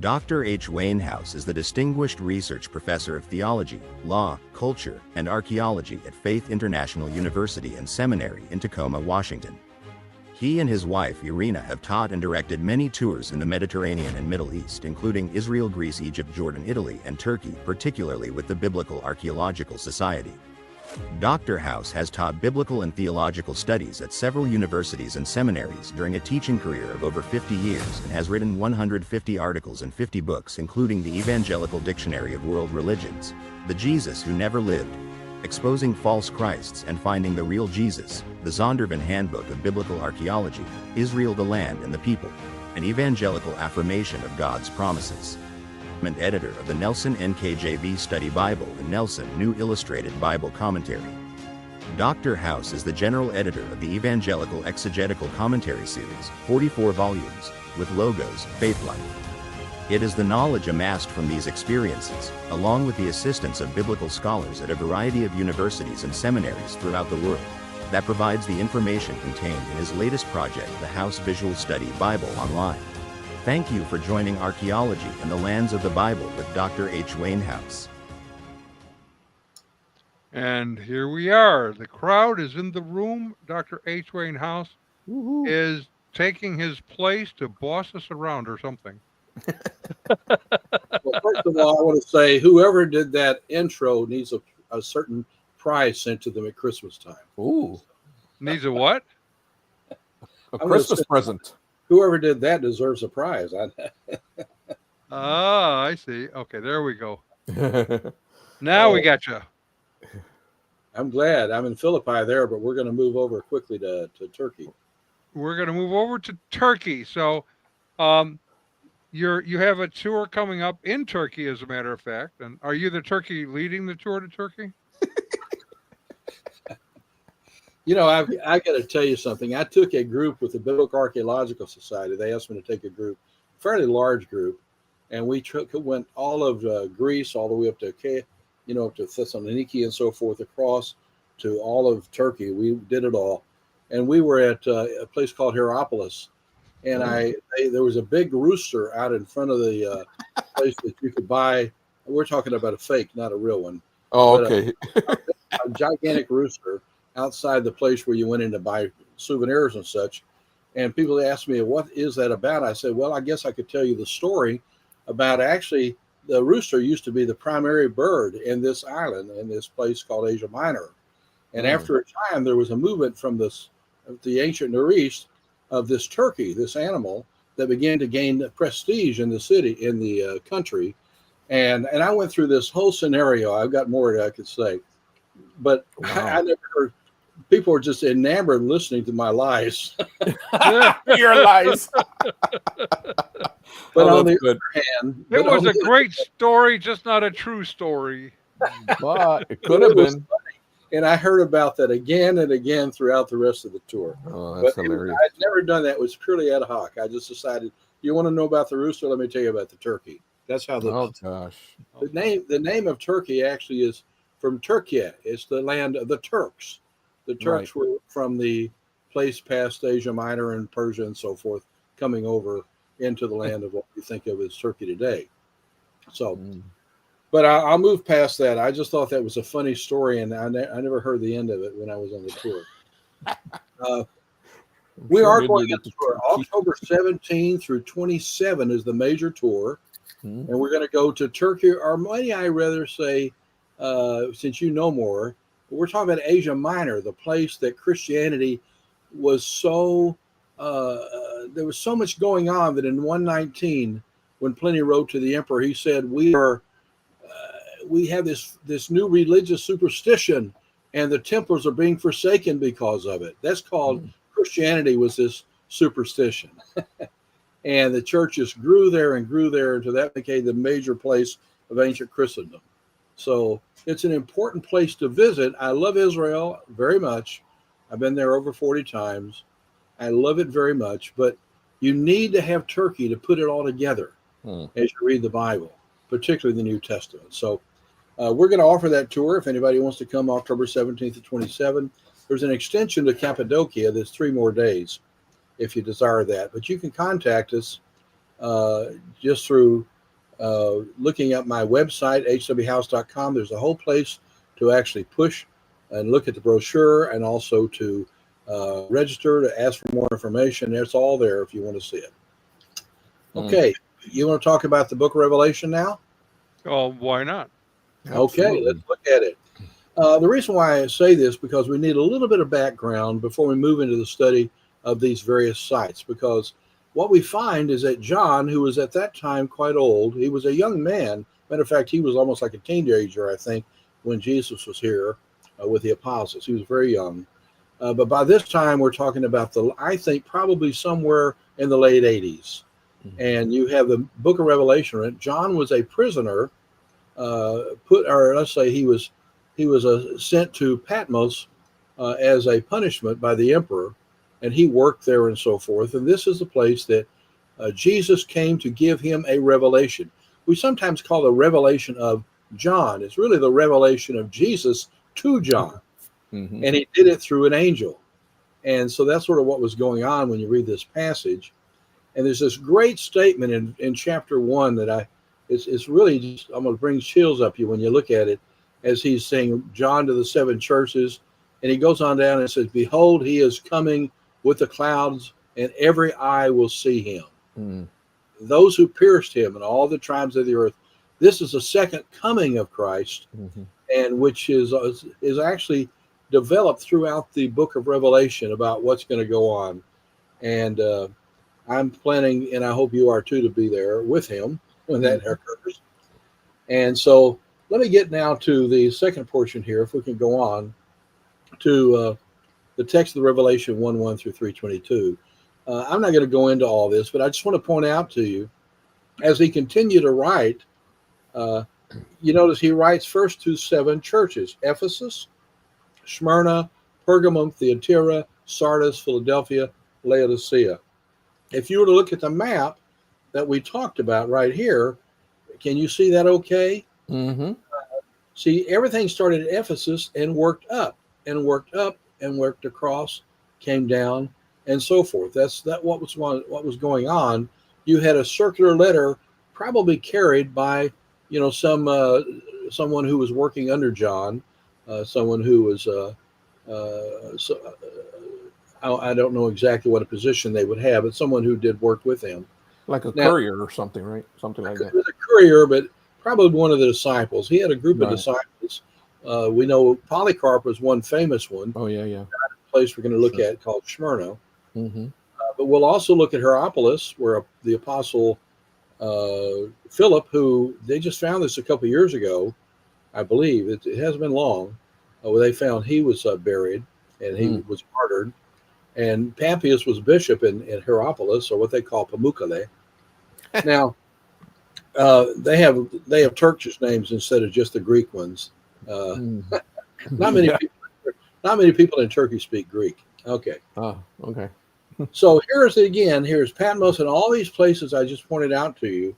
Dr. H. Wainhouse is the Distinguished Research Professor of Theology, Law, Culture, and Archaeology at Faith International University and Seminary in Tacoma, Washington. He and his wife Irina have taught and directed many tours in the Mediterranean and Middle East, including Israel, Greece, Egypt, Jordan, Italy, and Turkey, particularly with the Biblical Archaeological Society. Dr. House has taught biblical and theological studies at several universities and seminaries during a teaching career of over 50 years and has written 150 articles and 50 books, including the Evangelical Dictionary of World Religions, The Jesus Who Never Lived, Exposing False Christs and Finding the Real Jesus, the Zondervan Handbook of Biblical Archaeology, Israel, the Land and the People, an Evangelical Affirmation of God's Promises, and editor of the Nelson NKJV Study Bible and Nelson New Illustrated Bible Commentary. Dr. House is the general editor of the Evangelical Exegetical Commentary Series, 44 volumes, with logos, Faith Life. It is the knowledge amassed from these experiences, along with the assistance of biblical scholars at a variety of universities and seminaries throughout the world, that provides the information contained in his latest project, the House Visual Study Bible Online. Thank you for joining Archaeology and the Lands of the Bible with Dr. H. Wainhouse. And here we are. The crowd is in the room. Dr. H. Wainhouse is taking his place to boss us around or something. Well, first of all, I want to say whoever did that intro needs a certain prize sent to them at Christmas time. Ooh. Needs a what? A Christmas present. Whoever did that deserves a prize. I see. Okay, there we go. Now we got you. I'm glad. I'm in Philippi there, but we're going to move over quickly to Turkey. We're going to move over to Turkey. So you have a tour coming up in Turkey, as a matter of fact. And are you the turkey leading the tour to Turkey? You know, I got to tell you something. I took a group with the Biblical Archaeological Society. They asked me to take a group, a fairly large group, and we went all of Greece, all the way up to up to Thessaloniki and so forth, across to all of Turkey. We did it all, and we were at a place called Hierapolis, and there was a big rooster out in front of the place that you could buy. We're talking about a fake, not a real one. Oh, okay. A gigantic rooster outside the place where you went in to buy souvenirs and such. And people asked me, what is that about? I said, well, I guess I could tell you the story about the rooster used to be the primary bird in this island, in this place called Asia Minor. And after a time, there was a movement from the ancient Near East of this turkey, this animal, that began to gain prestige in the city, in the country. And I went through this whole scenario. I've got more that I could say, but I never heard. People were just enamored listening to my lies. Your lies. But on the other hand, it was a great story, just not a true story. But it could have been. Funny. And I heard about that again and again throughout the rest of the tour. Oh, that's hilarious. I'd never done that. It was purely ad hoc. I just decided, you want to know about the rooster? Let me tell you about the turkey. That's how gosh. The name of Turkey actually is from Turkey. It's the land of the Turks. The Turks were from the place past Asia Minor and Persia and so forth, coming over into the land of what we think of as Turkey today. So, but I'll move past that. I just thought that was a funny story, and I never heard the end of it when I was on the tour. We are going on tour. October 17 through 27 is the major tour, and we're going to go to Turkey, or might I rather say, since you know more, we're talking about Asia Minor, the place that Christianity was so, there was so much going on that in 119, when Pliny wrote to the emperor, he said, we have this new religious superstition, and the temples are being forsaken because of it. That's called, Christianity was this superstition. And the churches grew there until that became the major place of ancient Christendom. So it's an important place to visit. I love Israel very much. I've been there over 40 times. I love it very much, but you need to have Turkey to put it all together as you read the Bible, particularly the New Testament. So we're going to offer that tour if anybody wants to come October 17th to 27. There's an extension to Cappadocia. There's 3 more days if you desire that. But you can contact us just through looking at my website, hwhouse.com. There's a whole place to actually push and look at the brochure, and also to register to ask for more information. It's all there if you want to see it. Okay, you want to talk about the book of Revelation now? Oh, why not? Okay, let's look at it. The reason why I say this, because we need a little bit of background before we move into the study of these various sites, because what we find is that John, who was at that time quite old, he was a young man. Matter of fact, he was almost like a teenager, I think, when Jesus was here with the apostles. He was very young. But by this time, we're talking about I think probably somewhere in the late 80s. And you have the book of Revelation. John was a prisoner, let's say he was sent to Patmos as a punishment by the emperor, and he worked there and so forth. And this is the place that Jesus came to give him a revelation. We sometimes call the revelation of John. It's really the revelation of Jesus to John. And he did it through an angel. And so that's sort of what was going on when you read this passage. And there's this great statement in chapter 1 that it's really just almost brings chills up you when you look at it, as he's saying, John to the 7 churches. And he goes on down and says, behold, he is coming with the clouds, and every eye will see him. Those who pierced him and all the tribes of the earth. This is the second coming of Christ, and which is actually developed throughout the book of Revelation about what's going to go on. And I'm planning, and I hope you are too, to be there with him when that occurs. And so let me get now to the second portion here, if we can go on to the text of the Revelation 1:1 through 3:22. I'm not going to go into all this, but I just want to point out to you, as he continued to write, you notice he writes first to 7 churches: Ephesus, Smyrna, Pergamum, Thyatira, Sardis, Philadelphia, Laodicea. If you were to look at the map that we talked about right here, can you see that okay? See, everything started at Ephesus and worked up and worked up and worked across, came down, and so forth. That's what was going on. You had a circular letter, probably carried by someone who was working under John, someone who was I don't know exactly what a position they would have, but someone who did work with him. Like a courier or something, right? Something like that. It was a courier, but probably one of the disciples. He had a group of disciples. We know Polycarp was one famous one. Oh, yeah. A place we're going to look at called Smyrna. But we'll also look at Hierapolis, where the apostle Philip, who they just found this a couple of years ago, I believe. It hasn't been long. Where they found he was buried, and he was martyred. And Papias was bishop in Hierapolis, or what they call Pamukkale. Now, they have Turkish names instead of just the Greek ones. Not many people in Turkey speak Greek. Okay. Oh, okay. So here's Patmos and all these places I just pointed out to you.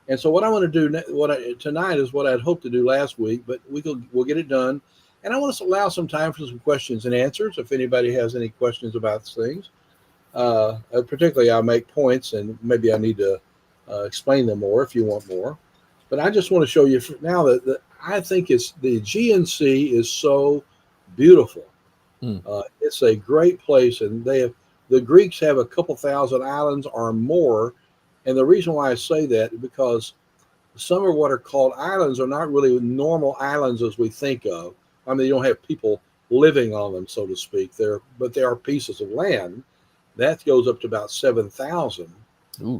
And so what I want to do tonight is what I'd hoped to do last week, but we'll get it done. And I want to allow some time for some questions and answers. If anybody has any questions about things, particularly I'll make points, and maybe I need to explain them more if you want more. But I just want to show you now that I think the GNC is so beautiful. It's a great place, and the Greeks have a couple thousand islands or more. And the reason why I say that is because some of what are called islands are not really normal islands as we think of. I mean, you don't have people living on them, so to speak. But they are pieces of land. That goes up to about 7,000.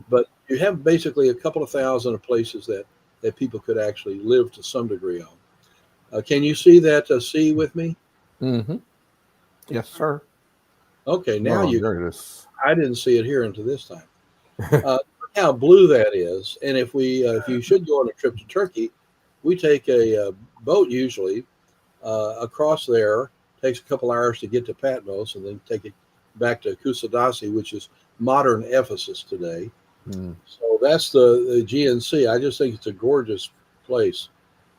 But you have basically a couple of thousand of places that people could actually live to some degree on. Can you see that sea with me? Yes, sir. Okay, now there it is. I didn't see it here until this time. Look how blue that is. And if you should go on a trip to Turkey, we take a boat usually across there. Takes a couple hours to get to Patmos, and then take it back to Kusadasi, which is modern Ephesus today. So that's the GNC. I just think it's a gorgeous place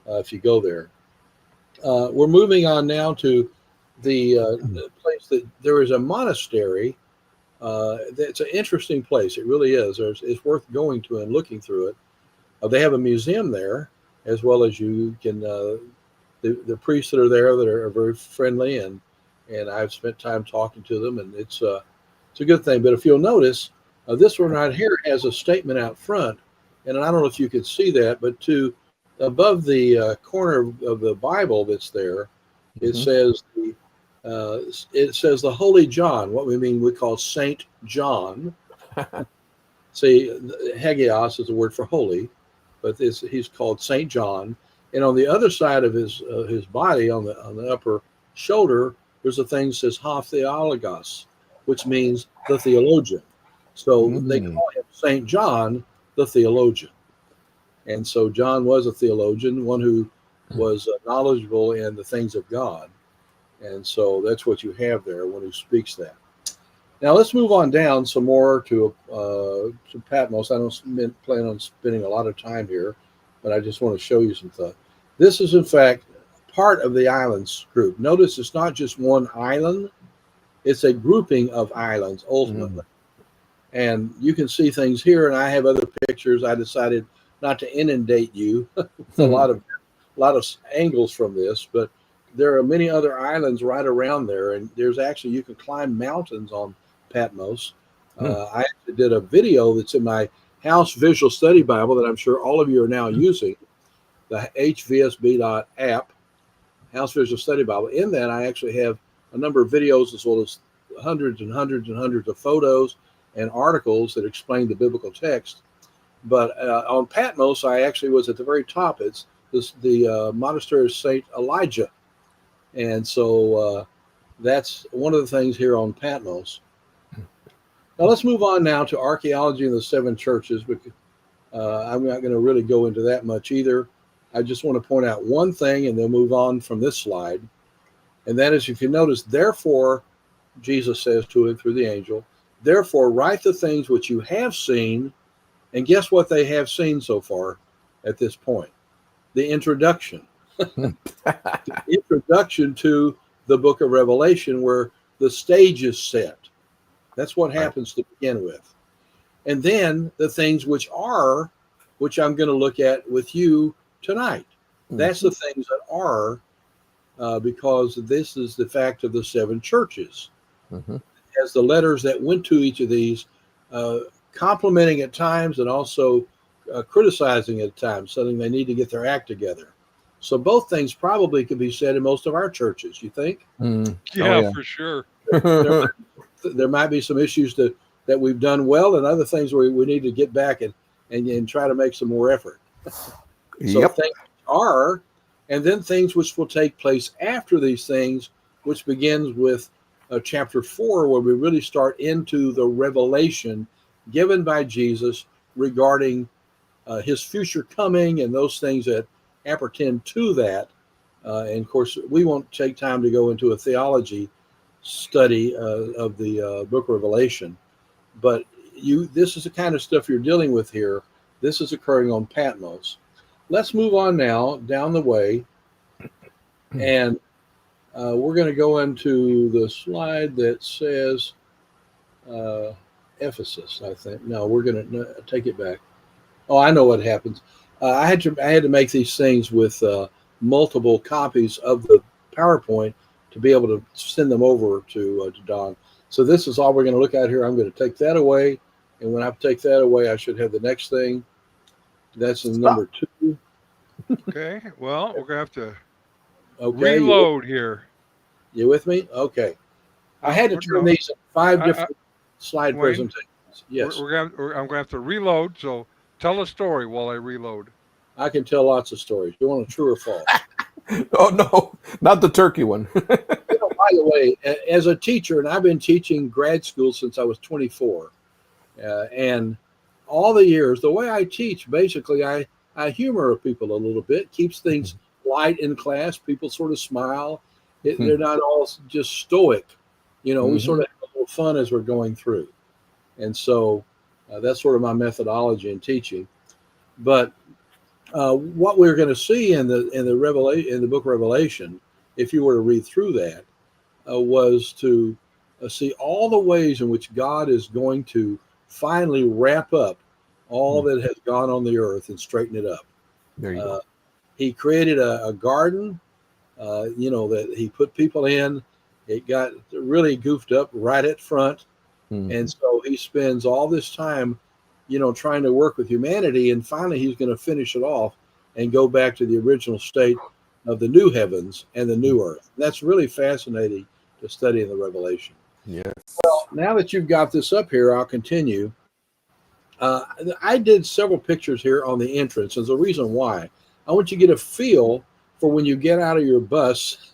if you go there. We're moving on now to the place that there is a monastery It's an interesting place. It really is. It's worth going to and looking through it. They have a museum there, as well as you can. The priests that are there that are very friendly, and I've spent time talking to them, and it's a good thing. But if you'll notice, this one right here has a statement out front, and I don't know if you could see that, but to above the corner of the Bible that's there, it says the Holy John. What we call Saint John. See, hagios is a word for holy, but he's called Saint John. And on the other side of his body, on the upper shoulder, there's a thing that says Ha Theologos, which means the theologian. So they call him Saint John, the theologian. And so John was a theologian, one who was knowledgeable in the things of God. And so that's what you have there when he speaks that. Now let's move on down some more to Patmos. I don't plan on spending a lot of time here, but I just want to show you some stuff. This is, in fact, part of the islands group. Notice it's not just one island. It's a grouping of islands, ultimately. And you can see things here, and I have other pictures. I decided not to inundate you with a lot of angles from this, but there are many other islands right around there, and there's actually, you can climb mountains on Patmos. I actually did a video that's in my House Visual Study Bible that I'm sure all of you are now using, the hvsb.app, House Visual Study Bible. In that, I actually have a number of videos as well as hundreds and hundreds and hundreds of photos and articles that explain the biblical text. But on Patmos, I actually was at the very top. It's the monastery of St. Elijah. And so that's one of the things here on Patmos. Now let's move on now to archaeology in the seven churches. Because I'm not going to really go into that much either. I just want to point out one thing and then move on from this slide. And that is, if you notice, therefore, Jesus says to him through the angel, therefore write the things which you have seen. And guess what they have seen so far at this point? The introduction. The introduction to the book of Revelation, where the stage is set. That's what happens to begin with. And then the things which I'm going to look at with you tonight. That's the things that are, because this is the fact of the seven churches. As the letters that went to each of these, complimenting at times and also criticizing at times, saying they need to get their act together. So both things probably could be said in most of our churches, you think? Yeah, for sure. There might be some issues that we've done well, and other things where we need to get back and try to make some more effort. So things are, and then things which will take place after these things, which begins with chapter 4, where we really start into the revelation given by Jesus regarding his future coming and those things that appertain to that. And of course, we won't take time to go into a theology study of the book of Revelation, but this is the kind of stuff you're dealing with here. This is occurring on Patmos. Let's move on now down the way, and we're going to go into the slide that says Ephesus, I think. No, we're going to take it back. Oh, I know what happens. I had to make these things with multiple copies of the PowerPoint to be able to send them over to Don. So this is all we're going to look at here. I'm going to take that away, and when I take that away, I should have the next thing. That's in number 2. Okay. Well, we're going to have to Okay, reload here. You with me? Okay. I had to turn these in 5 different slide Wayne, presentations. Yes. I'm going to have to reload. So tell a story while I reload. I can tell lots of stories. You want a true or false? Oh, no, not the turkey one. By the way, as a teacher, and I've been teaching grad school since I was 24, and all the years, the way I teach, basically, I humor people a little bit, keeps things light in class. People sort of smile. They're not all just stoic. We sort of have a little fun as we're going through. And so that's sort of my methodology in teaching. But what we're going to see in the book of Revelation, if you were to read through that, was to see all the ways in which God is going to finally wrap up all that has gone on the earth and straighten it up. There you go. He created a garden, that he put people in. It got really goofed up right at front. And so he spends all this time, trying to work with humanity. And finally, he's going to finish it off and go back to the original state of the new heavens and the new earth. And that's really fascinating to study in the Revelation. Yes. Well, now that you've got this up here, I'll continue. I did several pictures here on the entrance. There's a reason why. I want you to get a feel for when you get out of your bus.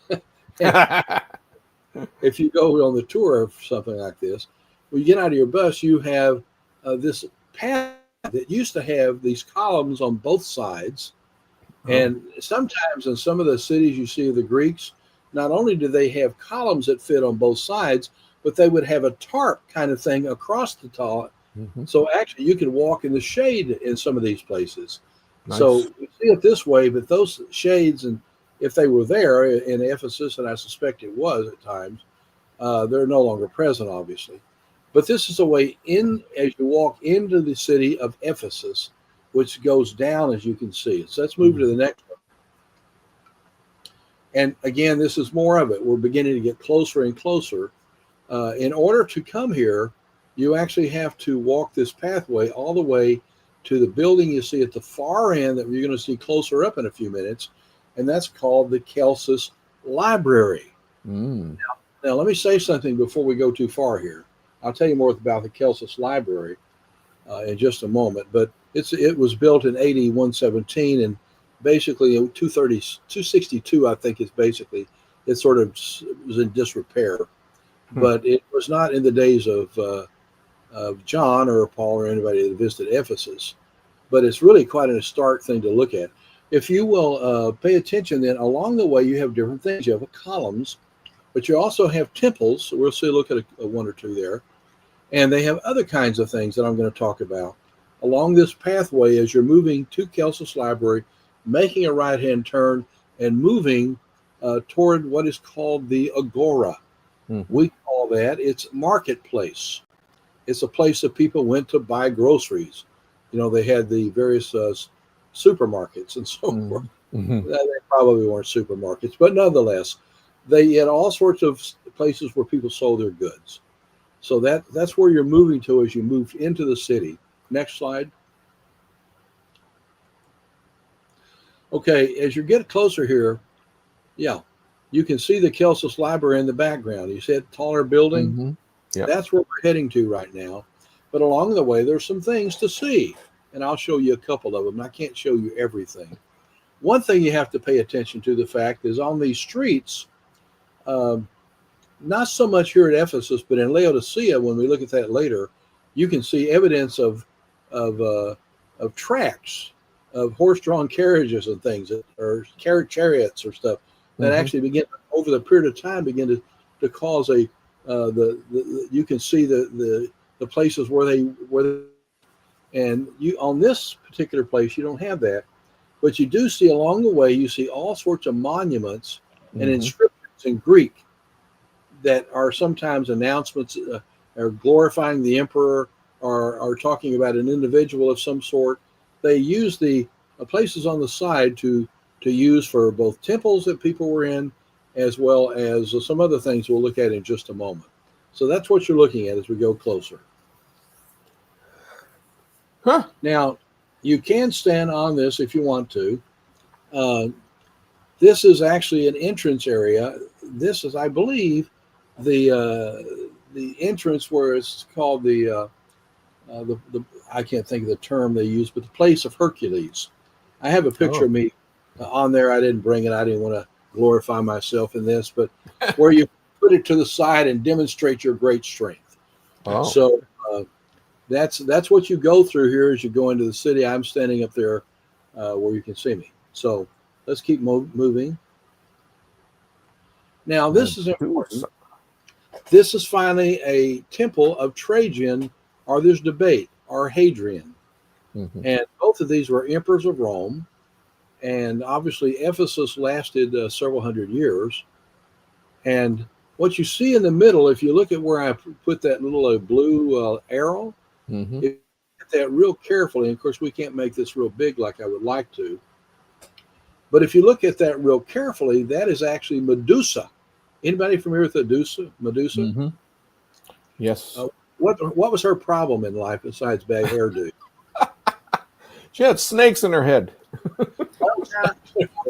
If you go on the tour of something like this, when you get out of your bus, you have this path that used to have these columns on both sides. And sometimes in some of the cities you see of the Greeks, not only do they have columns that fit on both sides, but they would have a tarp kind of thing across the top. So actually you could walk in the shade in some of these places. Nice. So you see it this way, but those shades, and if they were there in Ephesus, and I suspect it was at times, they're no longer present, obviously. But this is a way in as you walk into the city of Ephesus, which goes down, as you can see. So let's move to the next one. And again, this is more of it. We're beginning to get closer and closer. In order to come here, you actually have to walk this pathway all the way to the building you see at the far end that you're going to see closer up in a few minutes. And that's called the Celsus Library. Now, let me say something before we go too far here. I'll tell you more about the Celsus Library in just a moment. But it was built in AD 117, and basically in 262, I think it sort of was in disrepair. But it was not in the days of John or Paul or anybody that visited Ephesus. But it's really quite an historic thing to look at. If you will pay attention, then along the way you have different things. You have columns, but you also have temples. So we'll see, look at a one or two there. And they have other kinds of things that I'm going to talk about along this pathway as you're moving to Celsus Library, making a right-hand turn and moving toward what is called the Agora. We call that its marketplace. It's a place that people went to buy groceries. They had the various supermarkets and so forth. They probably weren't supermarkets, but nonetheless, they had all sorts of places where people sold their goods. So that's where you're moving to as you move into the city. Next slide. Okay, as you get closer here, you can see the Celsus Library in the background. You see a taller building? Yep. That's where we're heading to right now. But along the way, there's some things to see. And I'll show you a couple of them. I can't show you everything. One thing you have to pay attention to, the fact is on these streets, not so much here at Ephesus, but in Laodicea, when we look at that later, you can see evidence of tracks, of horse-drawn carriages and things, or chariots or stuff that actually begin, over the period of time, begin to cause you can see the places where they and you on this particular place you don't have that, but you do see along the way, you see all sorts of monuments and inscriptions in Greek that are sometimes announcements, or glorifying the emperor, or talking about an individual of some sort. They use the places on the side to use for both temples that people were in, as well as some other things we'll look at in just a moment. So that's what you're looking at as we go closer. Now, you can stand on this if you want to. This is actually an entrance area. This is, I believe, the entrance where it's called the I can't think of the term they use, but the place of Hercules. I have a picture of me on there. I didn't bring it. I didn't want to glorify myself in this, but where you put it to the side and demonstrate your great strength. So that's what you go through here as you go into the city. I'm standing up there where you can see me. So let's keep moving. Now, this is important. This is finally a temple of Trajan, or there's debate, or Hadrian. And both of these were emperors of Rome. And obviously, Ephesus lasted several hundred years. And What you see in the middle, if you look at where I put that little blue arrow, Mm-hmm. if you look at that real carefully, and of course we can't make this real big like I would like to, but if you look at that real carefully, that is actually Medusa. Anybody familiar with Medusa? Medusa? Mm-hmm. Yes. What was her problem in life besides bad hairdo? She had snakes in her head.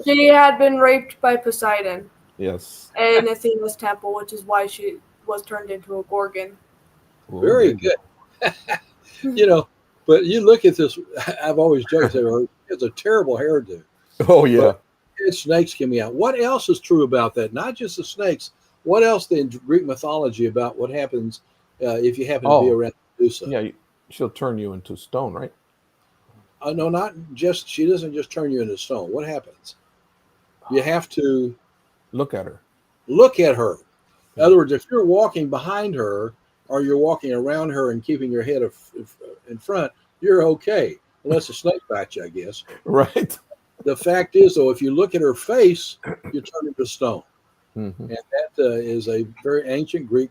She had been raped by Poseidon Yes. in Athena's temple, which is why she was turned into a gorgon. Very good. But you look at this. I've always joked that it's a terrible hairdo. Oh yeah. But snakes coming out. What else is true about that? Not just the snakes. What else in Greek mythology about what happens if you happen to be around Medusa? Yeah, she'll turn you into stone, right? No, not just. She doesn't just turn you into stone. What happens? You have to look at her. Look at her. In other words, if you're walking behind her or you're walking around her and keeping your head in front, you're okay, unless a snake bites you, I guess. Right. The fact is, though, if you look at her face, you turn into stone. Mm-hmm. And that is a very ancient Greek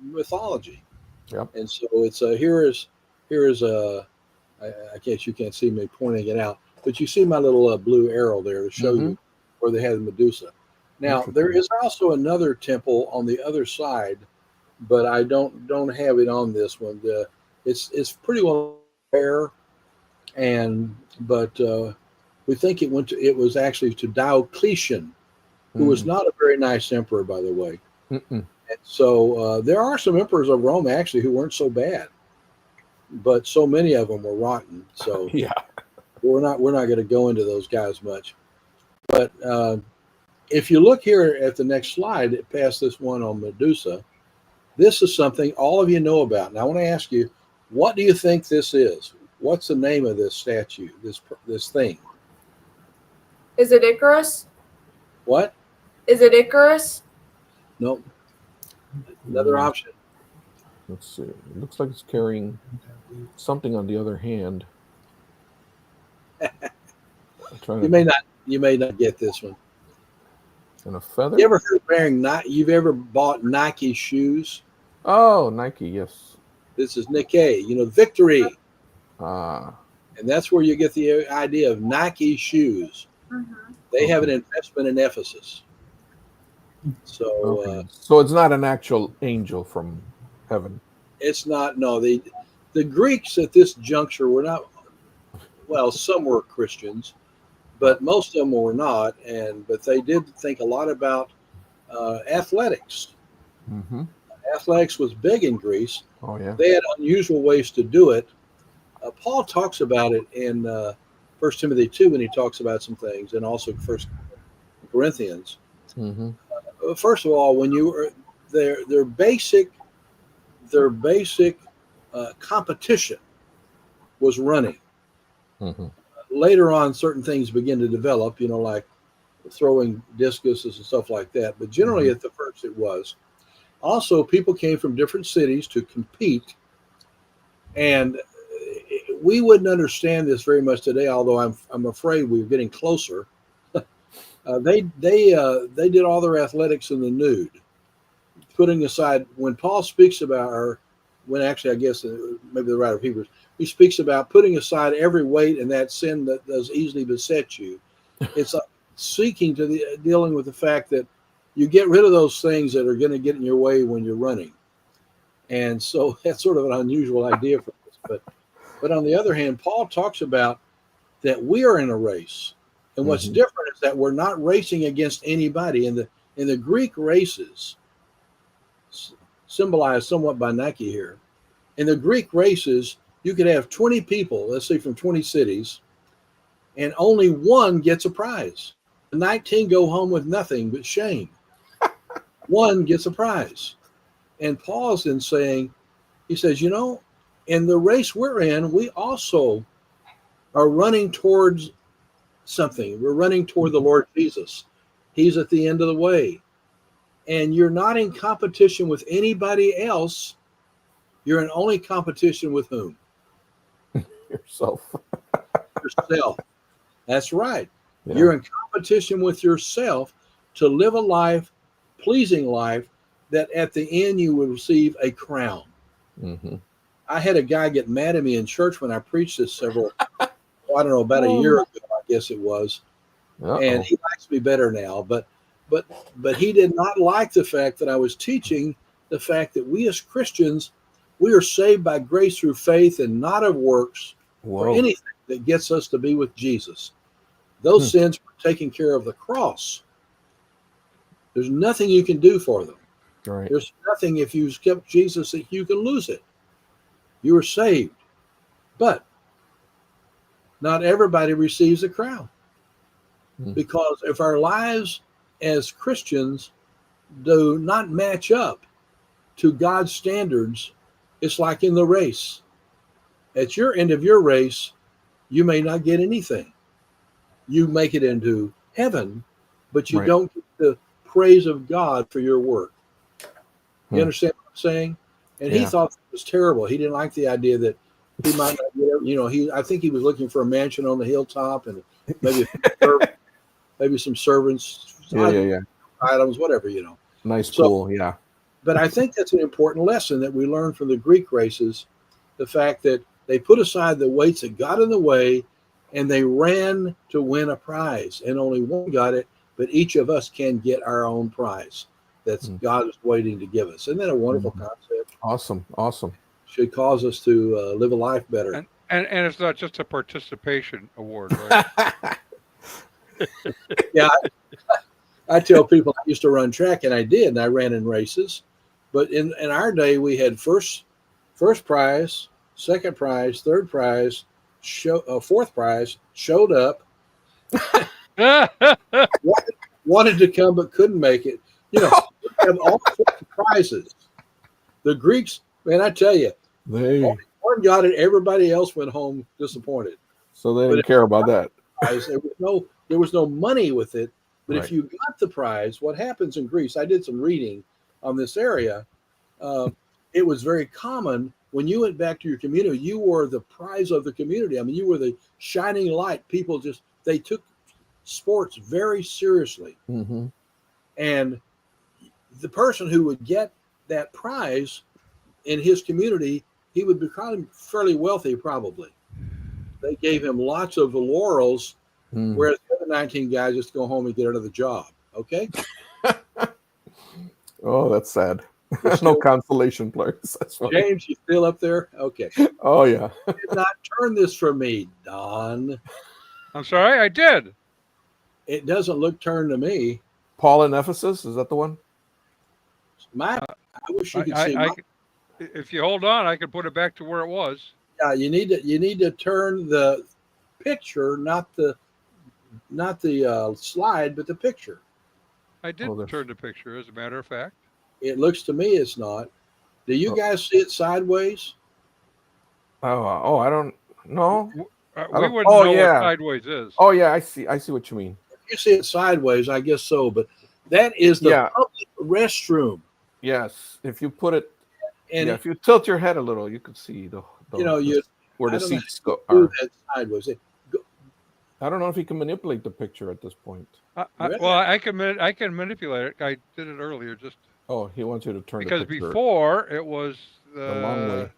mythology. Yep. And so it's here is I guess you can't see me pointing it out, but you see my little blue arrow there to show you where they had Medusa. Now there is also another temple on the other side, but I don't have it on this one. It's pretty well there, but we think it was actually to Diocletian, who was not a very nice emperor, by the way. And so there are some emperors of Rome actually who weren't so bad, but so many of them were rotten. So yeah, we're not going to go into those guys much. But if you look here at the next slide, past this one on Medusa, this is something all of you know about. And I want to ask you, what do you think this is? What's the name of this statue? This thing? Is it Icarus? What? Is it Icarus? Nope. Another option. Let's see. It looks like it's carrying something on the other hand. You may not get this one. And a feather? You ever heard of wearing Nike? You've ever bought Nike shoes? Oh, Nike, yes. This is Nike, victory. Ah. And that's where you get the idea of Nike shoes. Mm-hmm. They have an investment in Ephesus. So so it's not an actual angel from heaven. It's not. No, the Greeks at this juncture were not. Well, some were Christians, but most of them were not. But they did think a lot about athletics. Mm-hmm. Athletics was big in Greece. Oh yeah. They had unusual ways to do it. Paul talks about it in 1 Timothy 2 when he talks about some things, and also 1 Corinthians. Mm-hmm. First of all, when you were their basic competition was running. Mm-hmm. Later on, certain things begin to develop, like throwing discuses and stuff like that. But generally, at the first, it was. Also, people came from different cities to compete, and we wouldn't understand this very much today. Although I'm afraid we're getting closer. They did all their athletics in the nude, putting aside when Paul speaks about, or when actually I guess maybe the writer of Hebrews, he speaks about putting aside every weight and that sin that does easily beset you. It's seeking to dealing with the fact that you get rid of those things that are going to get in your way when you're running, and so that's sort of an unusual idea for us. But on the other hand, Paul talks about that we are in a race. And what's different is that we're not racing against anybody. In the Greek races, symbolized somewhat by Nike here, in the Greek races, you could have 20 people, let's say from 20 cities, and only one gets a prize. The 19 go home with nothing but shame. One gets a prize. And Paul's then saying, he says, in the race we're in, we also are running towards something. We're running toward the Lord Jesus. He's at the end of the way. And you're not in competition with anybody else. You're in only competition with whom? Yourself. Yourself. That's right. Yeah. You're in competition with yourself to live a life, pleasing life, that at the end you would receive a crown. Mm-hmm. I had a guy get mad at me in church when I preached this I don't know, about a year ago, I guess it was. And he likes me better now. But he did not like the fact that I was teaching the fact that we as Christians, we are saved by grace through faith and not of works for anything that gets us to be with Jesus. Those sins were taken care of the cross. There's nothing you can do for them. Right. There's nothing, if you skip Jesus, that you can lose it. You are saved. But not everybody receives a crown. Because if our lives as Christians do not match up to God's standards, it's like in the race. At your end of your race, you may not get anything. You make it into heaven, but you don't get the praise of God for your work. You understand what I'm saying? And he thought it was terrible. He didn't like the idea that he might not get, I think he was looking for a mansion on the hilltop and maybe some servants, items, whatever, Nice pool, But I think that's an important lesson that we learn from the Greek races, the fact that they put aside the weights that got in the way and they ran to win a prize. And only one got it, but each of us can get our own prize. That's God is waiting to give us. Isn't that a wonderful concept? Awesome. Should cause us to live a life better. And it's not just a participation award, right? Yeah, I tell people I used to run track, and I did, and I ran in races. But in our day, we had first prize, second prize, third prize, fourth prize, showed up, wanted to come but couldn't make it. We have all sorts of prizes. The Greeks, man, I tell you, only one got it. Everybody else went home disappointed. So they didn't care about that. There was no money with it. But if you got the prize, what happens in Greece? I did some reading on this area. It was very common when you went back to your community. You were the prize of the community. I mean, you were the shining light. People they took sports very seriously. Mm-hmm. And the person who would get that prize in his community, he would become fairly wealthy, probably. They gave him lots of laurels, whereas the other 19 guys just go home and get another job. Okay? Oh, that's sad. There's no consolation players. That's funny. James, you still up there? Okay. Oh, yeah. You did not turn this from me, Don. I'm sorry, I did. It doesn't look turned to me. Paul in Ephesus, is that the one? I wish you could see. If you hold on, I can put it back to where it was. Yeah, you need to turn the picture, not the slide, but the picture. I did turn the picture, as a matter of fact. It looks to me it's not. Do you guys see it sideways? Oh, I don't know. We wouldn't know what sideways is. Oh yeah, I see what you mean. If you see it sideways, I guess so. But that is the public restroom. Yes, if you put it, and if you tilt your head a little, you could see where the seats go. That sideways. I don't know if you can manipulate the picture at this point. I can manipulate it. I did it earlier. He wants you to turn because the picture. before it was the long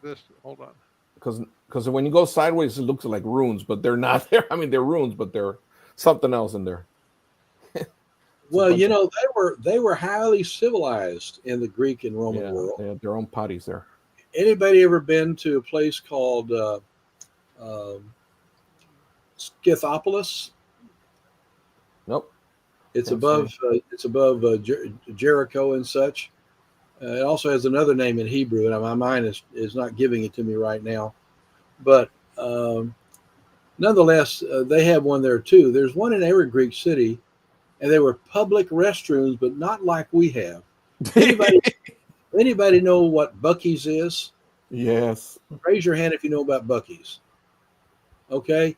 way. Hold on. Because when you go sideways, it looks like runes, but they're not there. I mean, they're runes, but they're something else in there. Well, they were highly civilized in the Greek and Roman world. They had their own potties there. Anybody ever been to a place called Scythopolis? Nope. It's above Jericho and such. It also has another name in Hebrew, and my mind is not giving it to me right now. But nonetheless, they have one there too. There's one in every Greek city, and they were public restrooms, but not like we have. Anybody know what Buc-ee's is? Yes. Raise your hand if you know about Buc-ee's. Okay,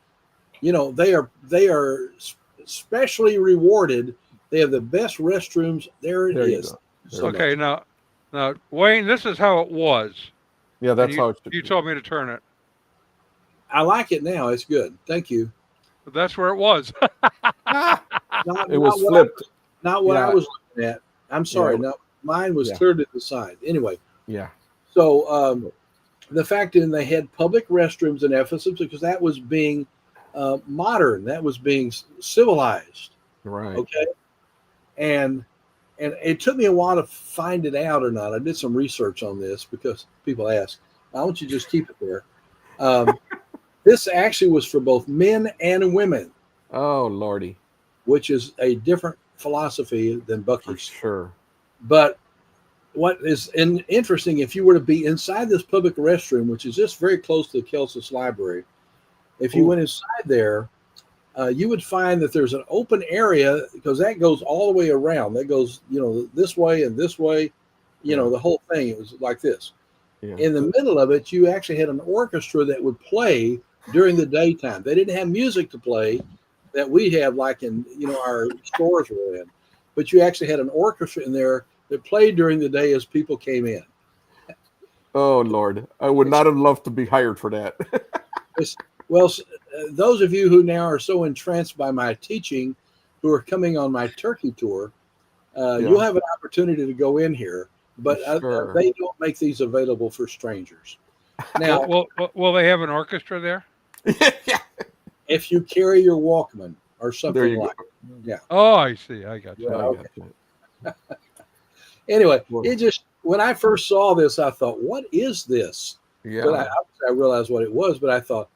they are specially rewarded. They have the best restrooms. There it is. Okay, now, Wayne, this is how it was. Yeah, that's how it should You be. told me to turn it. I like it now. It's good. Thank you. But that's where it was. It was flipped. Not what I was looking at. I'm sorry. Yeah. No, mine was Yeah. clear to the side. Anyway, Yeah. so the fact is they had public restrooms in Ephesus because that was being modern. That was being civilized. Right. Okay. And it took me a while to find it out or not. I did some research on this because people ask. Why don't you just keep it there? This actually was for both men and women, Oh Lordy. which is a different philosophy than For Bucky's. sure. But what is interesting, if you were to be inside this public restroom, which is just very close to the Celsus Library, if you Ooh. went inside there, you would find that there's an open area because that goes all the way around. That goes, this way and this way, Yeah. the whole thing. It was like this. Yeah. In the middle of it, you actually had an orchestra that would play during the daytime. They didn't have music to play that we have like in, our stores were in, but you actually had an orchestra in there that played during the day as people came in. Oh Lord, I would not have loved to be hired for that. Well, those of you who now are so entranced by my teaching, who are coming on my Turkey tour, you'll have an opportunity to go in here, but Sure. they don't make these available for strangers. Now, Will they have an orchestra there? Yeah. if you carry your Walkman or There something you like go. it. Yeah. Oh, I see. I got you. Yeah, I okay. got you. Anyway, Well, it just, when I first saw this, I thought, what is this? Yeah. But I realized what it was, but I thought,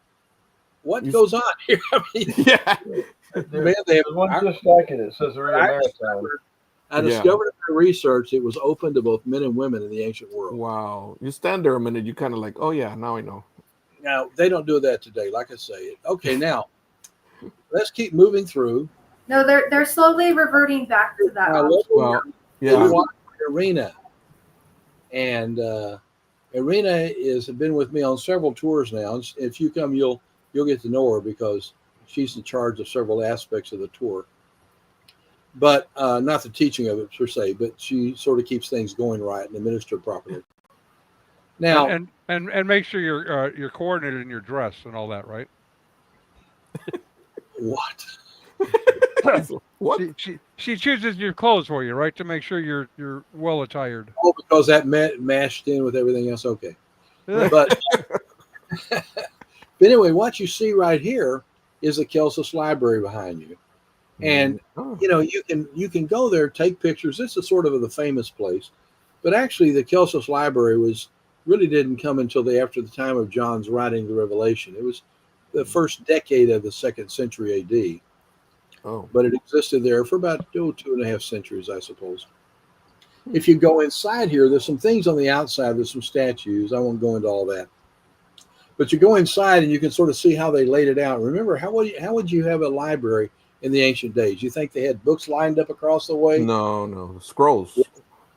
what You- goes on here? I mean, Yeah. man, they have, There's one just like it. It says Area I Maritime. discovered in my research it was open to both men and women in the ancient world. Wow. You stand there a minute, you kind of like, oh yeah, now I know. Now, they don't do that today, like I say. Okay, now, let's keep moving through. No, they're slowly reverting back to that. My option. local Well, yeah. yeah. Irina. And Irina has been with me on several tours now. If you come, you'll get to know her because she's in charge of several aspects of the tour. But not the teaching of it per se, but she sort of keeps things going right and administered properly. Now, and make sure you're coordinated in your dress and all that, right? what? What? She chooses your clothes for you, right, to make sure you're well attired. Oh, because that mashed in with everything else. Okay, but anyway, what you see right here is the Celsus Library behind you, and Oh. you can go there, take pictures. This is sort of the famous place, but actually the Celsus Library really didn't come until after the time of John's writing the Revelation. It was the first decade of the 2nd century AD. Oh. But it existed there for about 2.5 centuries, I suppose. If you go inside here, there's some things on the outside. There's some statues. I won't go into all that. But you go inside and you can sort of see how they laid it out. Remember, how would you have a library in the ancient days? You think they had books lined up across the way? No. Scrolls.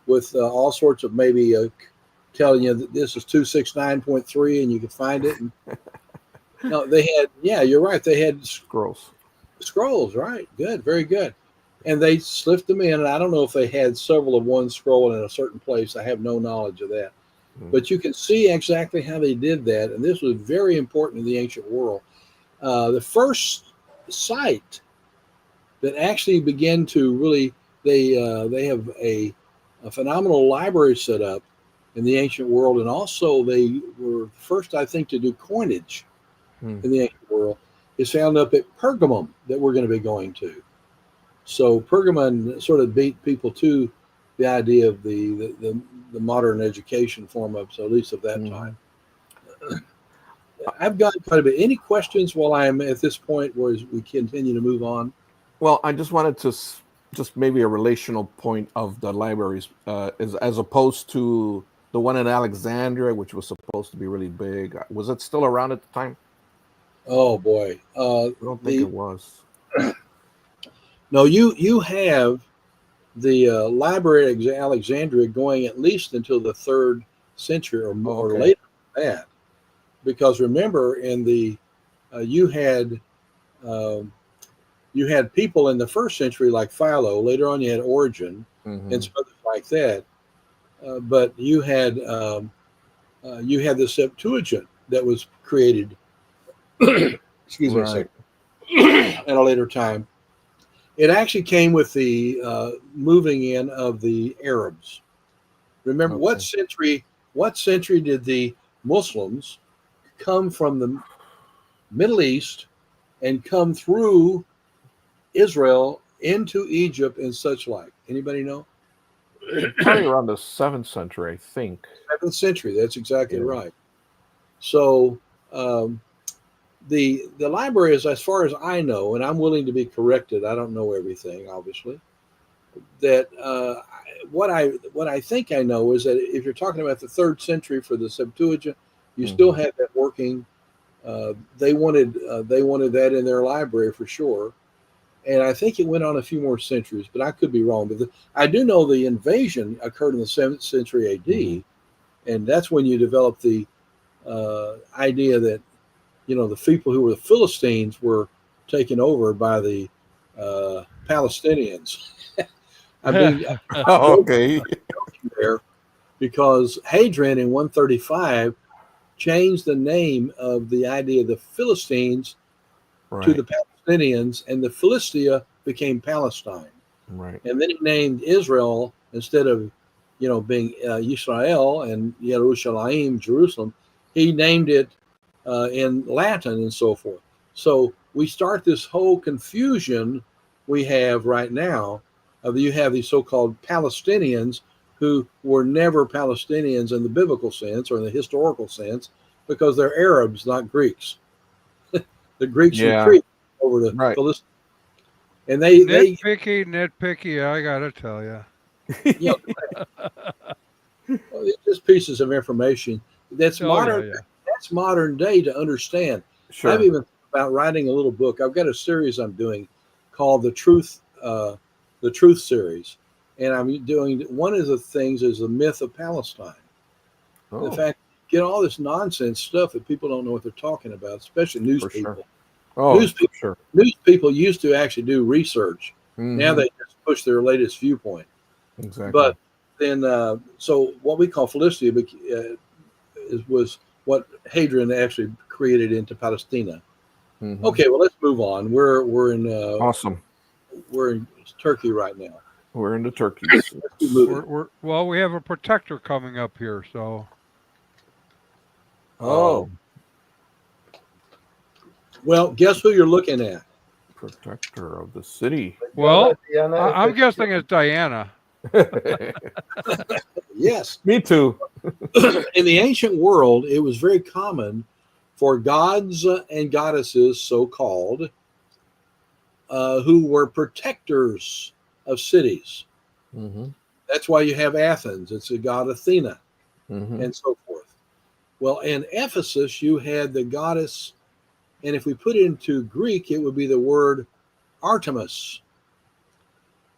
With all sorts of maybe telling you that this is 269.3 and you can find it. And, no, they had, yeah, you're right. They had scrolls, right? Good, very good. And they slipped them in, and I don't know if they had several of one scroll in a certain place. I have no knowledge of that. But you can see exactly how they did that, and this was very important in the ancient world. The first site that actually began to really, they have a phenomenal library set up in the ancient world, and also they were first, I think, to do coinage in the ancient world. Is found up at Pergamum that we're going to be going to. So Pergamum sort of beat people to the idea of the modern education form of, so at least of that time. I've got quite a bit. Any questions while I'm at this point where we continue to move on? Well, I just wanted to just maybe a relational point of the libraries as opposed to the one in Alexandria, which was supposed to be really big. Was it still around at the time? Oh boy, I don't think it was. No, you have the library at Alexandria going at least until the 3rd century or more, or later than that, because remember in the you had people in the 1st century like Philo. Later on, you had Origen and some others like that, but you had the Septuagint that was created. Excuse me a second. At a later time. It actually came with the moving in of the Arabs. Remember, Okay. what century did the Muslims come from the Middle East and come through Israel into Egypt and such like? Anybody know? Probably around the 7th century, I think. 7th century. That's exactly Yeah. right. So the library is, as far as I know, and I'm willing to be corrected. I don't know everything, obviously. That what I think I know is that if you're talking about the 3rd century for the Septuagint, you still have that working. They wanted that in their library for sure, and I think it went on a few more centuries, but I could be wrong. But I do know the invasion occurred in the 7th century AD, and that's when you develop the idea that the people who were the Philistines were taken over by the Palestinians. I mean, Okay. there because Hadrian in 135 changed the name of the idea of the Philistines to the Palestinians, and the Philistia became Palestine. Right. And then he named Israel instead of, being Yisrael and Yerushalayim, Jerusalem. He named it in Latin and so forth. So we start this whole confusion we have right now of you have these so-called Palestinians who were never Palestinians in the biblical sense or in the historical sense because they're Arabs, not Greeks. The Greeks retreat over the Philistines. And they nitpicky, I gotta tell you. It's just pieces of information that's modern. Yeah. That's modern day to understand. Sure. I've even thought about writing a little book. I've got a series I'm doing called the Truth series, and I'm doing one of the things is the myth of Palestine. The fact get all this nonsense stuff that people don't know what they're talking about, especially news people. Sure. Oh, news people used to actually do research. Now they just push their latest viewpoint. Exactly. But then, so what we call Philistia was what Hadrian actually created into Palestina. Okay, well, let's move on. We're in awesome. We're in Turkey right now. We're in the Turkeys. Well, we have a protector coming up here, so. Well, guess who you're looking at? Protector of the city. Well, I'm guessing it's Diana. Yes. Me too. In the ancient world, it was very common for gods and goddesses, so-called, who were protectors of cities. That's why you have Athens. It's the god Athena, and so forth. Well, in Ephesus, you had the goddess, and if we put it into Greek, it would be the word Artemis.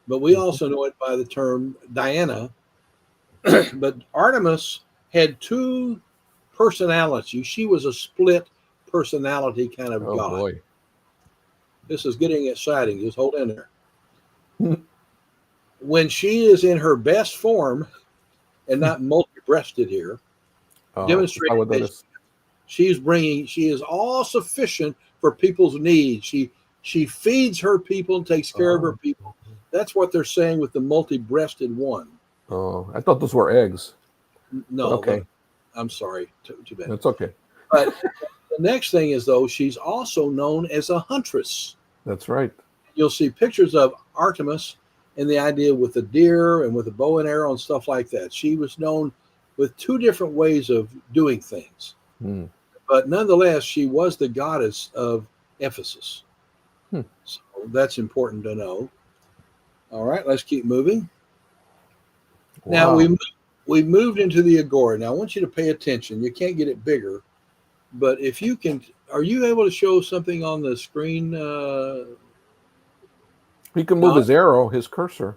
But we also know it by the term Diana. But Artemis had two personalities. She was a split personality kind of god. Boy. This is getting exciting. Just hold in there. When she is in her best form, and not multi-breasted here, demonstrating that she is all sufficient for people's needs. She feeds her people and takes care of her people. That's what they're saying with the multi-breasted one. Oh, I thought those were eggs. No, okay. I'm sorry. Too bad. That's okay. But the next thing is, though, she's also known as a huntress. That's right. You'll see pictures of Artemis and the idea with the deer and with the bow and arrow and stuff like that. She was known with two different ways of doing things. But nonetheless, she was the goddess of Ephesus. So that's important to know. All right, let's keep moving. Wow. Now we moved into the agora. Now I want you to pay attention. You can't get it bigger, but if you can, are you able to show something on the screen? He can move his arrow, his cursor.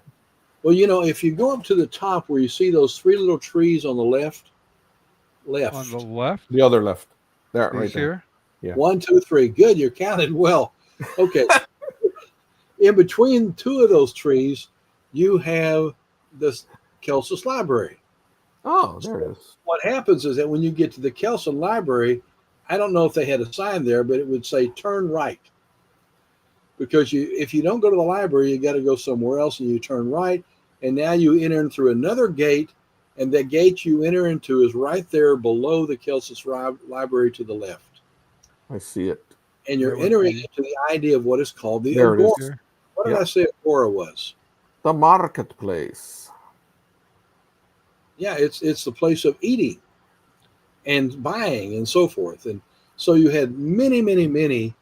Well, if you go up to the top where you see those three little trees on the left. On the left? The other left. There, right here? Yeah. 1, 2, 3. Good, you're counted well. Okay. In between two of those trees, you have the Kelsus Library. Oh, there it is. What happens is that when you get to the Kelson Library, I don't know if they had a sign there, but it would say turn right. because if you don't go to the library, you got to go somewhere else, and you turn right, and now you enter in through another gate, and the gate you enter into is right there below the Celsus Library to the left. I see it. And you're That would entering be- into the idea of what is called the There it is. agora. Here. What did Yep. I say agora was? The marketplace. Yeah, it's the place of eating and buying and so forth. And so you had many, many, many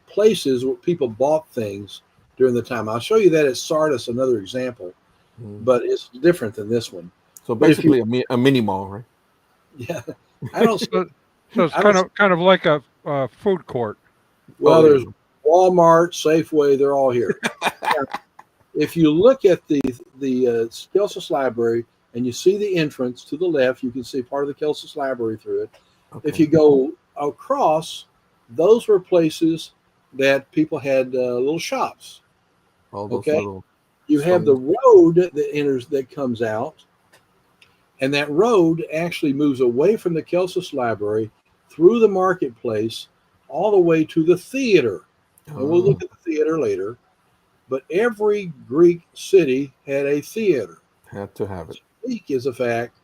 places where people bought things during the time. I'll show you that at Sardis, another example, but it's different than this one. So But if basically a mini mall, right? Yeah, I don't. So it's I don't- kind of like a food court. Well, Oh, there there's you Walmart, Safeway, they're all here. Now, if you look at the Celsus Library and you see the entrance to the left, you can see part of the Celsus Library through it. Okay. If you go across, those were places that people had little shops. All those Okay. little You have the road that comes out, and that road actually moves away from the Celsus Library through the marketplace all the way to the theater. And we'll look at the theater later. But every Greek city had a theater. had to have it. Greek is the fact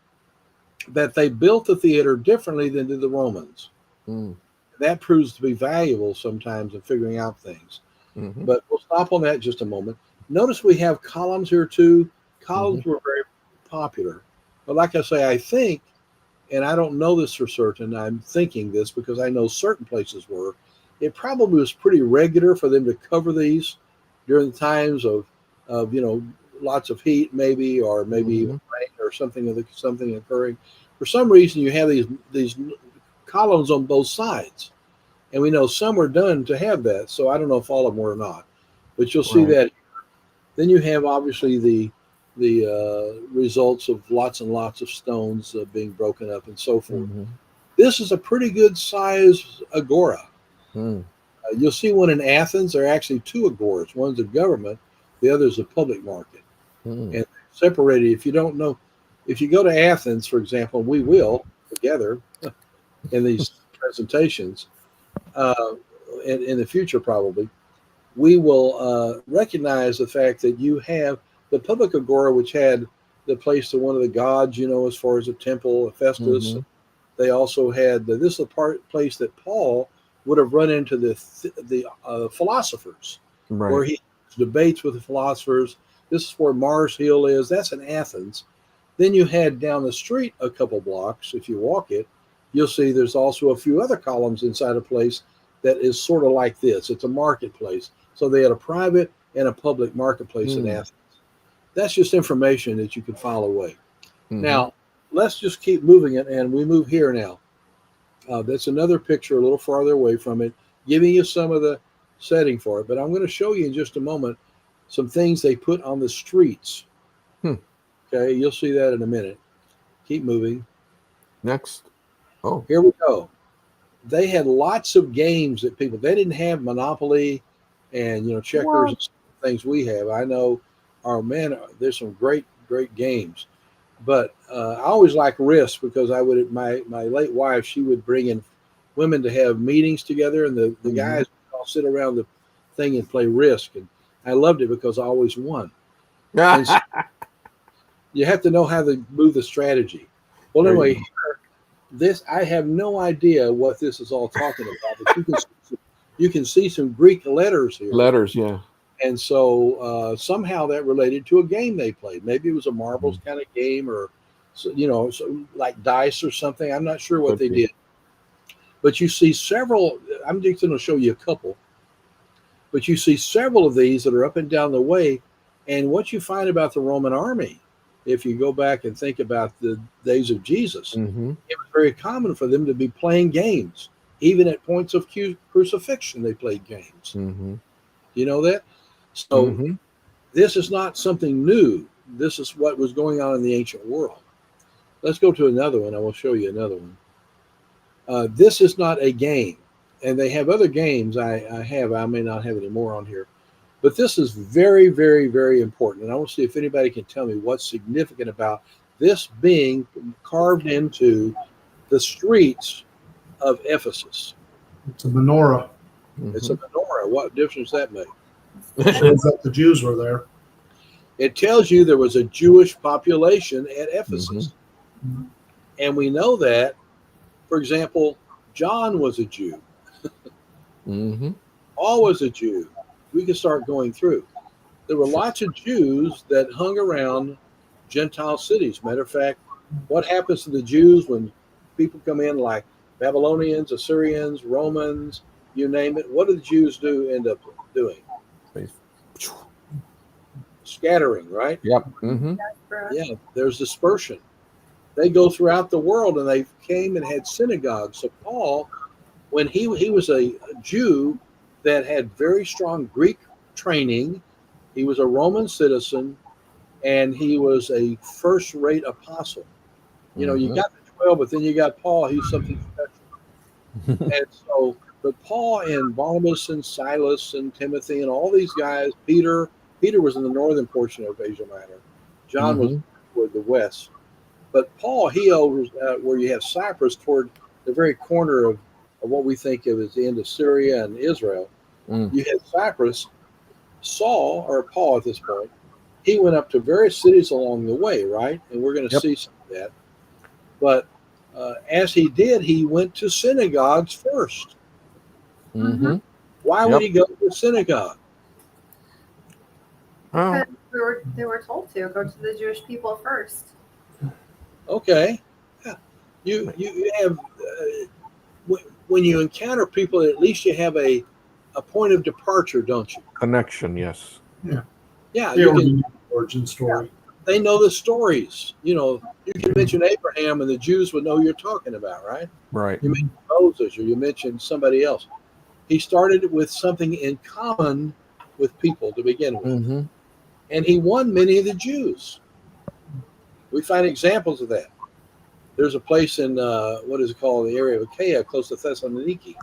that they built the theater differently than did the Romans. Mm. That proves to be valuable sometimes in figuring out things. Mhm. But we'll stop on that just a moment. Notice we have columns here too. Columns were very popular. But like I say, I think, and I don't know this for certain, I'm thinking this because I know certain places were, it probably was pretty regular for them to cover these during the times of lots of heat maybe, or maybe rain or something occurring. For some reason, you have these columns on both sides. And we know some were done to have that. So I don't know if all of them were or not. But you'll see that. Then you have obviously the results of lots and lots of stones being broken up and so forth. This is a pretty good size agora. You'll see one in Athens. There are actually two agoras. One's a government, the other is a public market. And separated, if you don't know, if you go to Athens, for example, we will together in these presentations, in the future probably, we will recognize the fact that you have the public agora, which had the place to one of the gods, as far as the temple, Ephesus. They also had, this is the place that Paul would have run into the philosophers, where he debates with the philosophers. This is where Mars Hill is. That's in Athens. Then you had down the street a couple blocks. If you walk it, you'll see there's also a few other columns inside a place that is sort of like this. It's a marketplace. So they had a private and a public marketplace in Athens. That's just information that you can file away. Now, let's just keep moving it, and we move here now. That's another picture a little farther away from it, giving you some of the setting for it. But I'm going to show you in just a moment some things they put on the streets. Okay, you'll see that in a minute. Keep moving. Next. Oh, here we go. They had lots of games that they didn't have Monopoly and checkers and things we have. I know, there's some great games. But I always like Risk, because my late wife, she would bring in women to have meetings together, and the guys would all sit around the thing and play Risk. And I loved it because I always won. And so you have to know how to move the strategy. Well, anyway, I have no idea what this is all talking about, but you can see some Greek letters here. Letters, yeah. And so somehow that related to a game they played. Maybe it was a marbles kind of game, or like dice or something. I'm not sure what they did. But you see several. I'm just going to show you a couple. But you see several of these that are up and down the way. And what you find about the Roman army, if you go back and think about the days of Jesus, it was very common for them to be playing games. Even at points of crucifixion, they played games. You know that? So this is not something new. This is what was going on in the ancient world. Let's go to another one. I will show you another one. This is not a game. And they have other games I may not have any more on here. But this is very, very, very important. And I want to see if anybody can tell me what's significant about this being carved into the streets of Ephesus. It's a menorah. It's a menorah. What difference does that make? Shows that the Jews were there. It tells you there was a Jewish population at Ephesus. And we know that, for example, John was a Jew. Paul was a Jew. We can start going through. There were lots of Jews that hung around Gentile cities. Matter of fact, what happens to the Jews when people come in like Babylonians, Assyrians, Romans, you name it? What do the Jews end up doing? Scattering, right? Yep. Yeah, there's dispersion. They go throughout the world, and they came and had synagogues. So Paul, when he was a Jew that had very strong Greek training, he was a Roman citizen, and he was a first-rate apostle. You know, you got the 12, but then you got Paul. He's something special. And so, but Paul and Barnabas and Silas and Timothy and all these guys, Peter was in the northern portion of Asia Minor. John was toward the west. But Paul, he over where you have Cyprus toward the very corner of what we think of as the end of Syria and Israel. You had Cyprus. Saul, or Paul at this point, he went up to various cities along the way, right? And we're going to see some of that. But as he did, he went to synagogues first. Why would he go to a synagogue? Because they were told to go to the Jewish people first. Okay. Yeah. You have, when you encounter people, at least you have a point of departure, don't you? Connection, yes. Yeah. The origin story. They know the stories. You know, you can mention Abraham and the Jews would know who you're talking about, right? Right. You mentioned Moses or you mentioned somebody else. He started with something in common with people to begin with. And he won many of the Jews. We find examples of that. There's a place in, what is it called, the area of Achaia, close to Thessaloniki,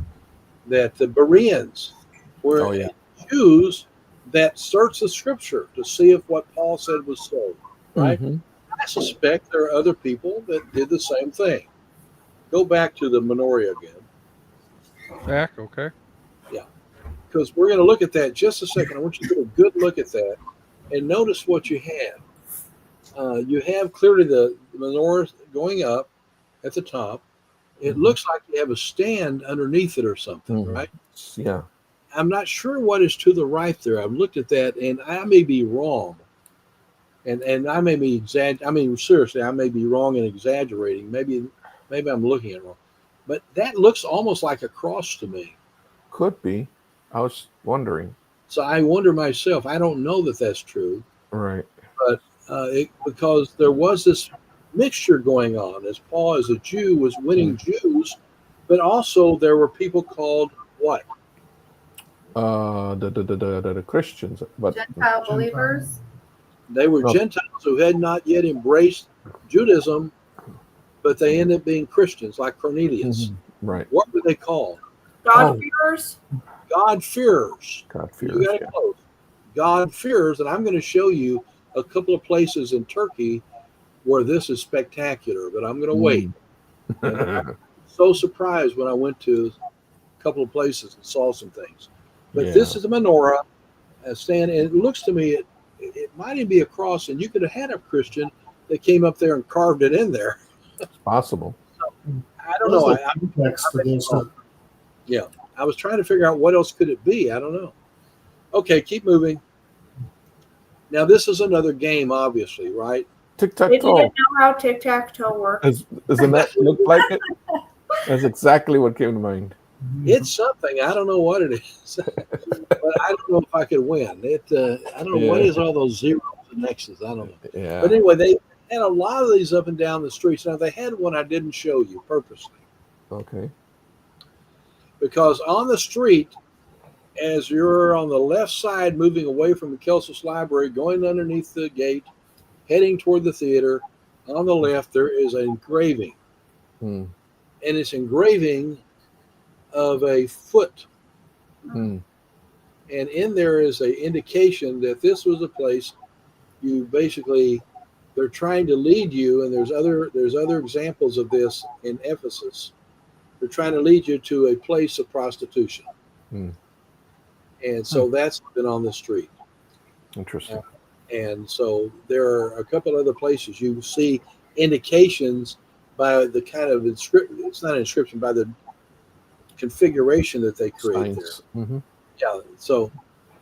that the Bereans were Jews that searched the scripture to see if what Paul said was so, right? I suspect there are other people that did the same thing. Go back to the menorah again. Back, okay. Yeah, because we're going to look at that just a second. I want you to get a good look at that and notice what you have. You have clearly the menorah going up at the top. It looks like you have a stand underneath it or something, right? Yeah. I'm not sure what is to the right there. I've looked at that, and I may be wrong. And I may be exaggerating. I mean, seriously, I may be wrong and exaggerating. Maybe I'm looking at it wrong. But that looks almost like a cross to me. Could be. I was wondering. So I wonder myself. I don't know that that's true. Right. But because there was this mixture going on, as Paul, as a Jew, was winning Jews, but also there were people called what? The Christians, but Gentile believers. They were Gentiles who had not yet embraced Judaism, but they ended up being Christians, like Cornelius. Right. What were they called? God-fearers. God-fearers. God-fearers. You got it close. God-fearers, and I'm going to show you a couple of places in Turkey where this is spectacular, but I'm going to wait. I'm so surprised when I went to a couple of places and saw some things. But this is a menorah, and it looks to me it might even be a cross, and you could have had a Christian that came up there and carved it in there. It's possible. So, I don't know. I was trying to figure out what else could it be. I don't know. Okay, keep moving. Now this is another game, obviously, right? They didn't know how tic-tac-toe works. Doesn't that look like it? That's exactly what came to mind. It's something. I don't know what it is, but I don't know if I could win. I don't know what is all those zeros and X's. I don't know. Yeah. But anyway, they had a lot of these up and down the streets. Now they had one I didn't show you purposely. Okay. Because on the street, as you're on the left side, moving away from the Kelsos Library, going underneath the gate, heading toward the theater, on the left there is an engraving, and it's engraving of a foot, and in there is a indication that this was a place you basically, they're trying to lead you, and there's other examples of this in Ephesus. They're trying to lead you to a place of prostitution. And so that's been on the street. Interesting. And so there are a couple other places you see indications by the kind of inscription. It's not an inscription, by the configuration that they create Science. there. Mm-hmm. Yeah. So,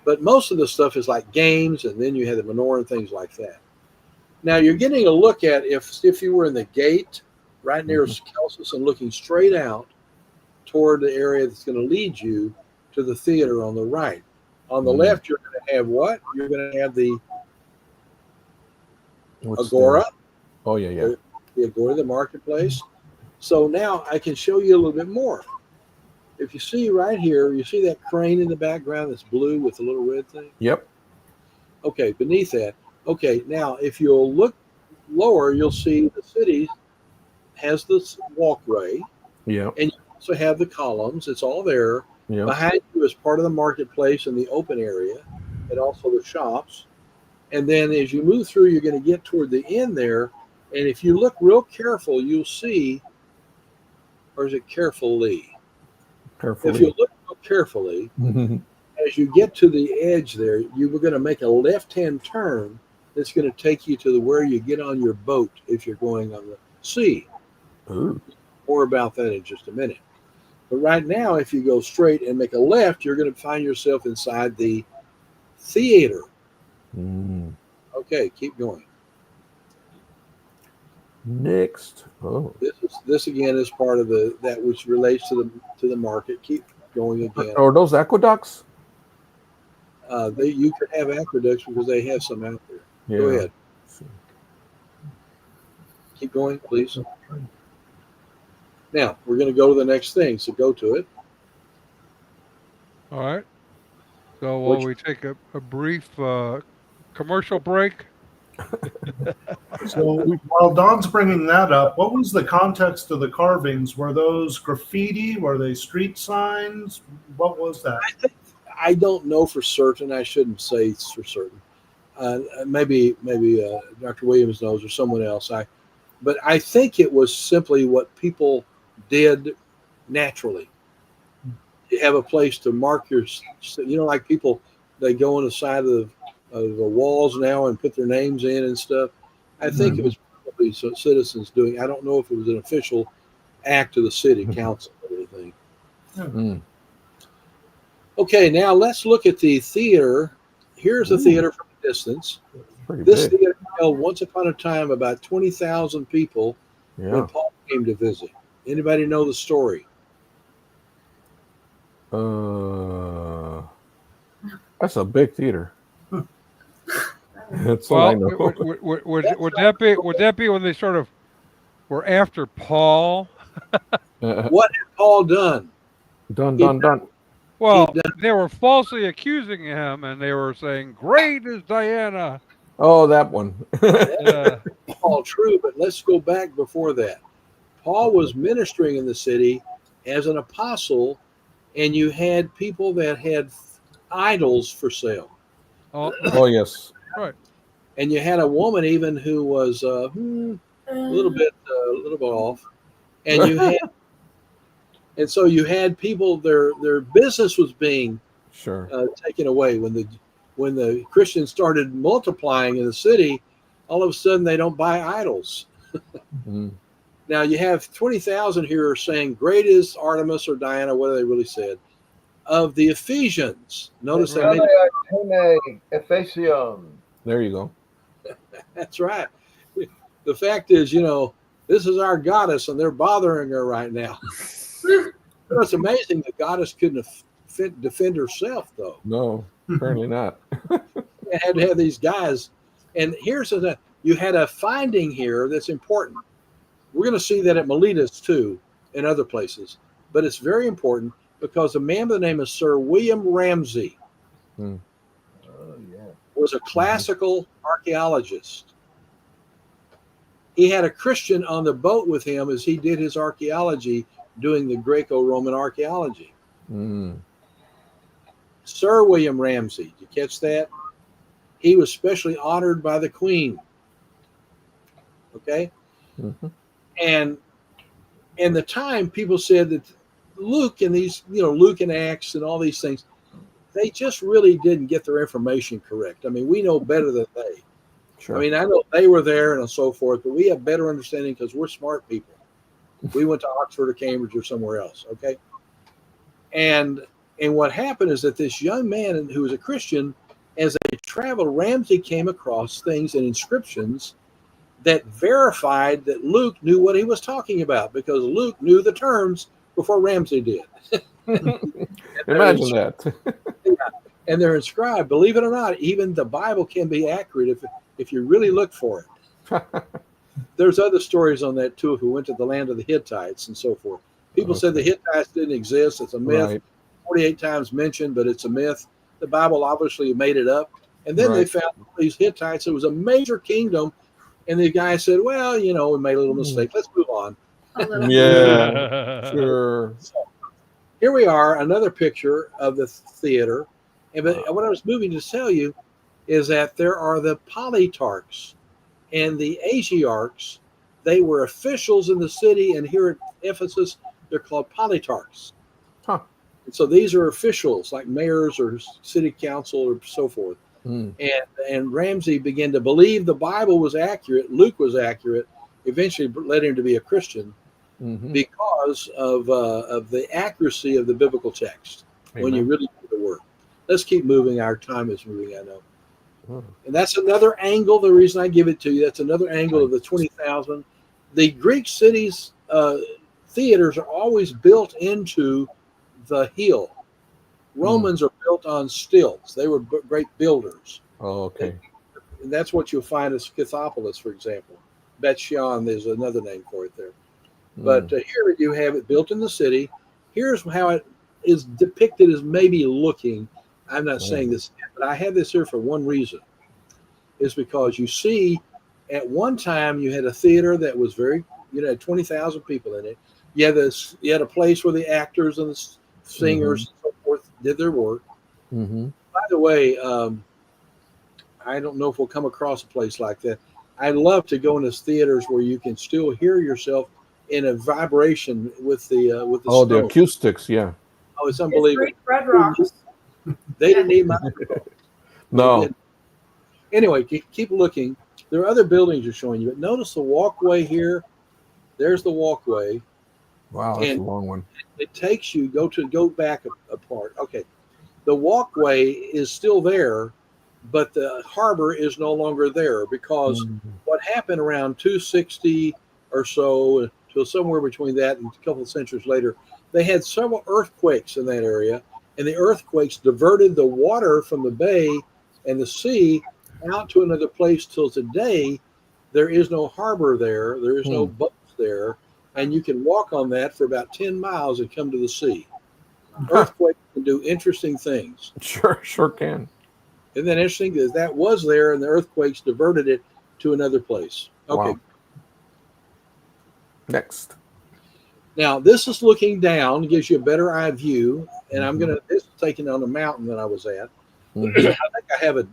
but most of the stuff is like games, and then you have the menorah and things like that. Now you're getting a look at if you were in the gate right near Celsus and looking straight out toward the area that's going to lead you to the theater on the right. On the left, you're going to have what? You're going to have the Agora. Oh, yeah. The Agora, the marketplace. So now I can show you a little bit more. If you see right here, you see that crane in the background that's blue with the little red thing? Yep. Okay, beneath that. Okay, now if you'll look lower, you'll see the city has this walkway. Yeah. And you also have the columns. It's all there. Yeah. Behind you is part of the marketplace and the open area, and also the shops. And then as you move through, you're going to get toward the end there. And if you look real careful, you'll see, or is it carefully? Carefully. If you look real carefully, as you get to the edge there, you were going to make a left-hand turn that's going to take you to where you get on your boat if you're going on the sea. Ooh. More about that in just a minute. But right now, if you go straight and make a left, you're going to find yourself inside the theater. Okay, keep going. Next. Oh. This again is part of that which relates to the market. Keep going again. Are those aqueducts? You could have aqueducts because they have some out there. Yeah. Go ahead. Keep going, please. Now we're going to go to the next thing. So go to it. All right. So while we take a brief commercial break. So while Don's bringing that up, what was the context of the carvings? Were those graffiti? Were they street signs? What was that? I don't know for certain. I shouldn't say for certain. Maybe Dr. Williams knows or someone else. But I think it was simply what people did naturally. You have a place to mark like people, they go on the side of the walls now and put their names in and stuff. I think it was probably citizens doing. I don't know if it was an official act of the city council or anything. Okay, now let's look at the theater. Here's the theater from a distance. This theater held once upon a time about 20,000 people when Paul came to visit. Anybody know the story? That's a big theater. That's all I know. Would that be when they sort of were after Paul? What had Paul done? Done. Well, they were falsely accusing him, and they were saying, "Great is Diana." Oh, that one. All true, but let's go back before that. Paul was ministering in the city as an apostle, and you had people that had idols for sale. Oh yes. Right. And you had a woman even who was a little bit off, and and so you had people. Their business was being taken away when the Christians started multiplying in the city. All of a sudden, they don't buy idols. Now you have 20,000 here saying, "Great is Artemis or Diana," what they really said, of the Ephesians. Notice that. Ephesus. There you go. That's right. The fact is, this is our goddess, and they're bothering her right now. It's amazing the goddess couldn't defend herself, though. No, apparently not. You had to have these guys. And here's you had a finding here that's important. We're going to see that at Miletus, too, and other places. But it's very important because a man by the name of Sir William Ramsay was a classical archaeologist. He had a Christian on the boat with him as he did his archaeology, doing the Greco-Roman archaeology. Sir William Ramsay, did you catch that? He was specially honored by the Queen. Okay? And in the time, people said that Luke and these, Luke and Acts and all these things, they just really didn't get their information correct. I mean, we know better than they. Sure. I mean, I know they were there and so forth, but we have better understanding because we're smart people. We went to Oxford or Cambridge or somewhere else, okay? And what happened is that this young man who was a Christian, as they traveled, Ramsey came across things and inscriptions that verified that Luke knew what he was talking about, because Luke knew the terms before Ramsey did. Imagine that. And they're inscribed. Believe it or not, even the Bible can be accurate if you really look for it. There's other stories on that too. If we went to the land of the Hittites and so forth, people said the Hittites didn't exist. It's a myth. Right. 48 times mentioned, but it's a myth. The Bible obviously made it up. And then they found these Hittites. It was a major kingdom. And the guy said, well, you know, we made a little mistake. Let's move on. Yeah, sure. So, here we are, another picture of the theater. And what I was moving to tell you is that there are the polytarchs and the Asiarchs. They were officials in the city, and here at Ephesus, they're called polytarchs. Huh. And so these are officials like mayors or city council or so forth. And Ramsey began to believe the Bible was accurate, Luke was accurate, eventually led him to be a Christian because of the accuracy of the biblical text. Amen. When you really do the work. Let's keep moving. Our time is moving, I know. And that's another angle. The reason I give it to you, that's another angle of the 20,000. The Greek cities' theaters are always built into the hill. Romans are built on stilts. They were great builders. Oh, okay. And that's what you'll find at Scythopolis, for example. Bet-Shean, there's another name for it there. But here you have it built in the city. Here's how it is depicted as maybe looking. I'm not saying this, but I have this here for one reason. Is because you see, at one time you had a theater that was very, had 20,000 people in it. You had a place where the actors and the singers and so forth did their work. By the way, I don't know if we'll come across a place like that. I'd love to go into theaters where you can still hear yourself in a vibration with the the acoustics, yeah. Oh, it's unbelievable. It's Red Rocks. They didn't need microphones. No. Anyway, keep looking. There are other buildings you're showing you, but notice the walkway here. There's the walkway. Wow, that's a long one. It takes you go back apart. Okay, the walkway is still there, but the harbor is no longer there because what happened around 260 or so, till somewhere between that and a couple of centuries later, they had several earthquakes in that area, and the earthquakes diverted the water from the bay and the sea out to another place. Till today, there is no harbor there. There is no boats there. And you can walk on that for about 10 miles and come to the sea. Earthquakes can do interesting things. Sure can. Isn't that interesting? Because that was there, and the earthquakes diverted it to another place. Okay. Wow. Next. Now, this is looking down, gives you a better eye view. And this is taken on a mountain that I was at. I think I have a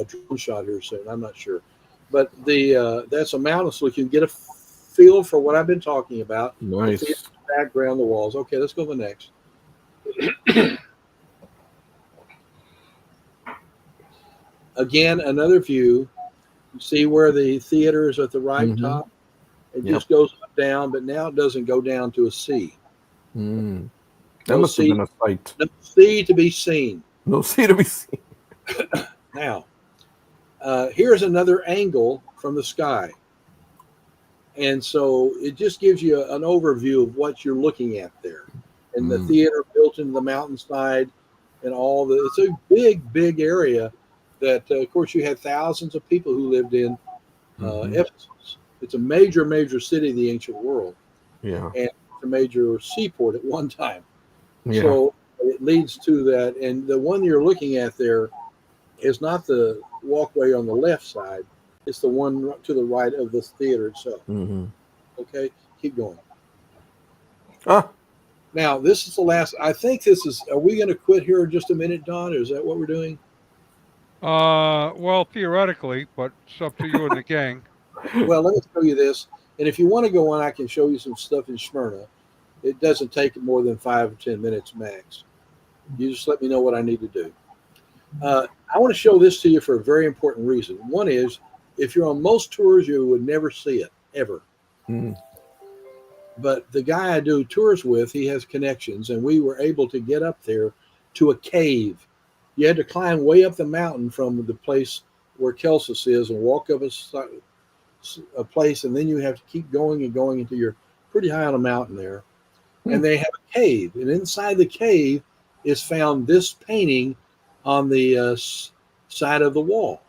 drone shot here soon. I'm not sure. But that's a mountain, so you can get a feel for what I've been talking about. Nice. The background, the walls. Okay, let's go to the next. Again, another view. You see where the theater is at the right top? It just goes up, down, but now it doesn't go down to a sea. That must have been a sight. No sea to be seen. No sea to be seen. Now, here's another angle from the sky. And so it just gives you an overview of what you're looking at there. And the theater built into the mountainside and it's a big, big area that, of course, you had thousands of people who lived in Ephesus. It's a major, major city of the ancient world. Yeah. And it's a major seaport at one time. Yeah. So it leads to that. And the one you're looking at there is not the walkway on the left side. It's the one to the right of this theater itself. Okay, keep going. Now, this is the last. I think this is. Are we going to quit here in just a minute, Don? Or is that what we're doing? Well, theoretically, but it's up to you and the gang. Well, let me show you this. And if you want to go on, I can show you some stuff in Smyrna. It doesn't take more than 5 or 10 minutes max. You just let me know what I need to do. I want to show this to you for a very important reason. One is, if you're on most tours, you would never see it, ever. Mm. But the guy I do tours with, he has connections, and we were able to get up there to a cave. You had to climb way up the mountain from the place where Kelsus is and walk up a place, and then you have to keep going and going until you're pretty high on a mountain there. And they have a cave, and inside the cave is found this painting on the side of the wall.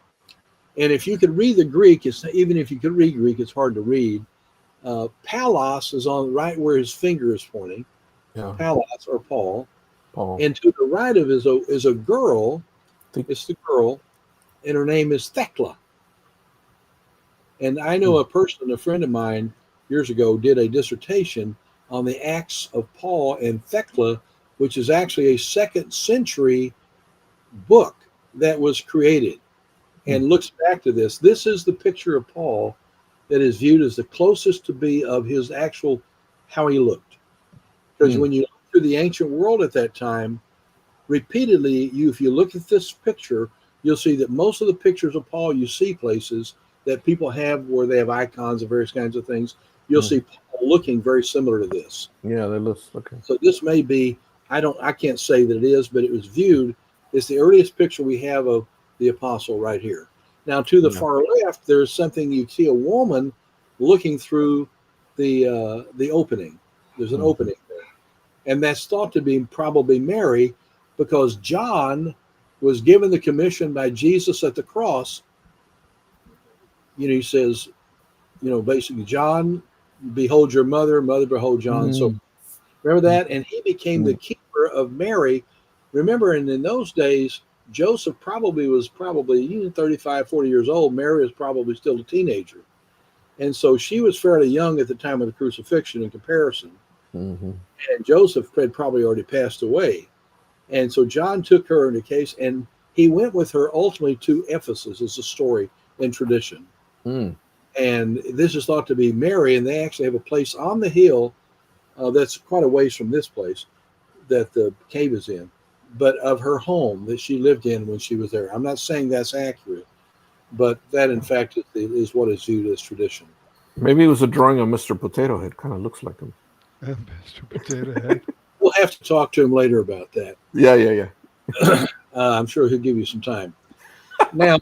And if you could read the Greek, even if you could read Greek, it's hard to read. Palos is on right where his finger is pointing. Yeah. Palos or Paul. Paul. And to the right of is a girl. It's the girl, and her name is Thecla. And I know a friend of mine years ago, did a dissertation on the Acts of Paul and Thecla, which is actually a 2nd century book that was created and looks back to this. This is the picture of Paul that is viewed as the closest to be of his actual, how he looked. Because when you look through the ancient world at that time, repeatedly, if you look at this picture, you'll see that most of the pictures of Paul you see places that people have where they have icons of various kinds of things, you'll see Paul looking very similar to this. Yeah, that looks okay. So this may be, I can't say that it is, but it was viewed. It's the earliest picture we have of the apostle right here. Now to the far left, there's something, you see a woman looking through the opening. There's an opening there. And that's thought to be probably Mary, because John was given the commission by Jesus at the cross. He says, basically, John, behold your mother, mother, behold John. So remember that? And he became the keeper of Mary. Remember, and in those days, Joseph was 35, 40 years old. Mary was probably still a teenager. And so she was fairly young at the time of the crucifixion in comparison. And Joseph had probably already passed away. And so John took her into case, and he went with her ultimately to Ephesus, as a story in tradition. And this is thought to be Mary, and they actually have a place on the hill that's quite a ways from this place that the cave is in, but of her home that she lived in when she was there. I'm not saying that's accurate, but that in fact is what is viewed as tradition. Maybe it was a drawing of Mr. Potato Head. Kind of looks like him. Mr. Potato Head. We'll have to talk to him later about that. Yeah. I'm sure he'll give you some time. Now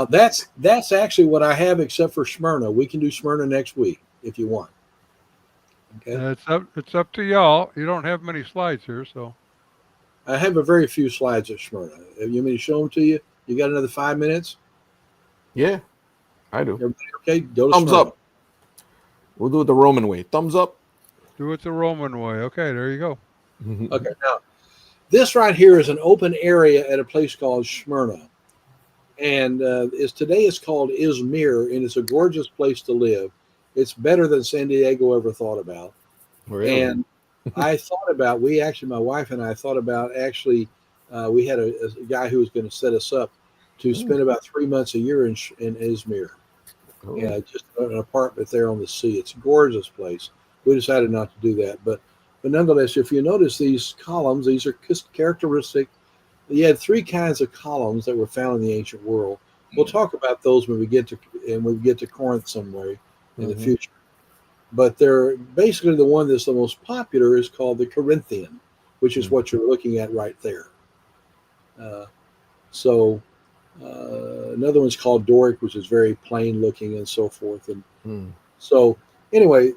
that's actually what I have, except for Smyrna. We can do Smyrna next week if you want. Okay. It's up to y'all. You don't have many slides here, so. I have a very few slides of Smyrna. You want me to show them to you? You got another 5 minutes? Yeah, I do. Everybody okay? Go to Thumbs Smyrna. up. We'll do it the Roman way. Thumbs up. Do it the Roman way. Okay, there you go. Okay, now this right here is an open area at a place called Smyrna, and today it's called Izmir, and it's a gorgeous place to live. It's better than San Diego ever thought about. Really? And I thought about, my wife and I thought about we had a guy who was going to set us up to spend about 3 months a year in Izmir. Yeah, just an apartment there on the sea. It's a gorgeous place. We decided not to do that, but nonetheless, if you notice these columns, these are characteristic. You had 3 kinds of columns that were found in the ancient world. We'll talk about those when we get to Corinth some way in the future. But they're basically, the one that's the most popular is called the Corinthian, which is what you're looking at right there. Another one's called Doric, which is very plain looking and so forth. And so anyway,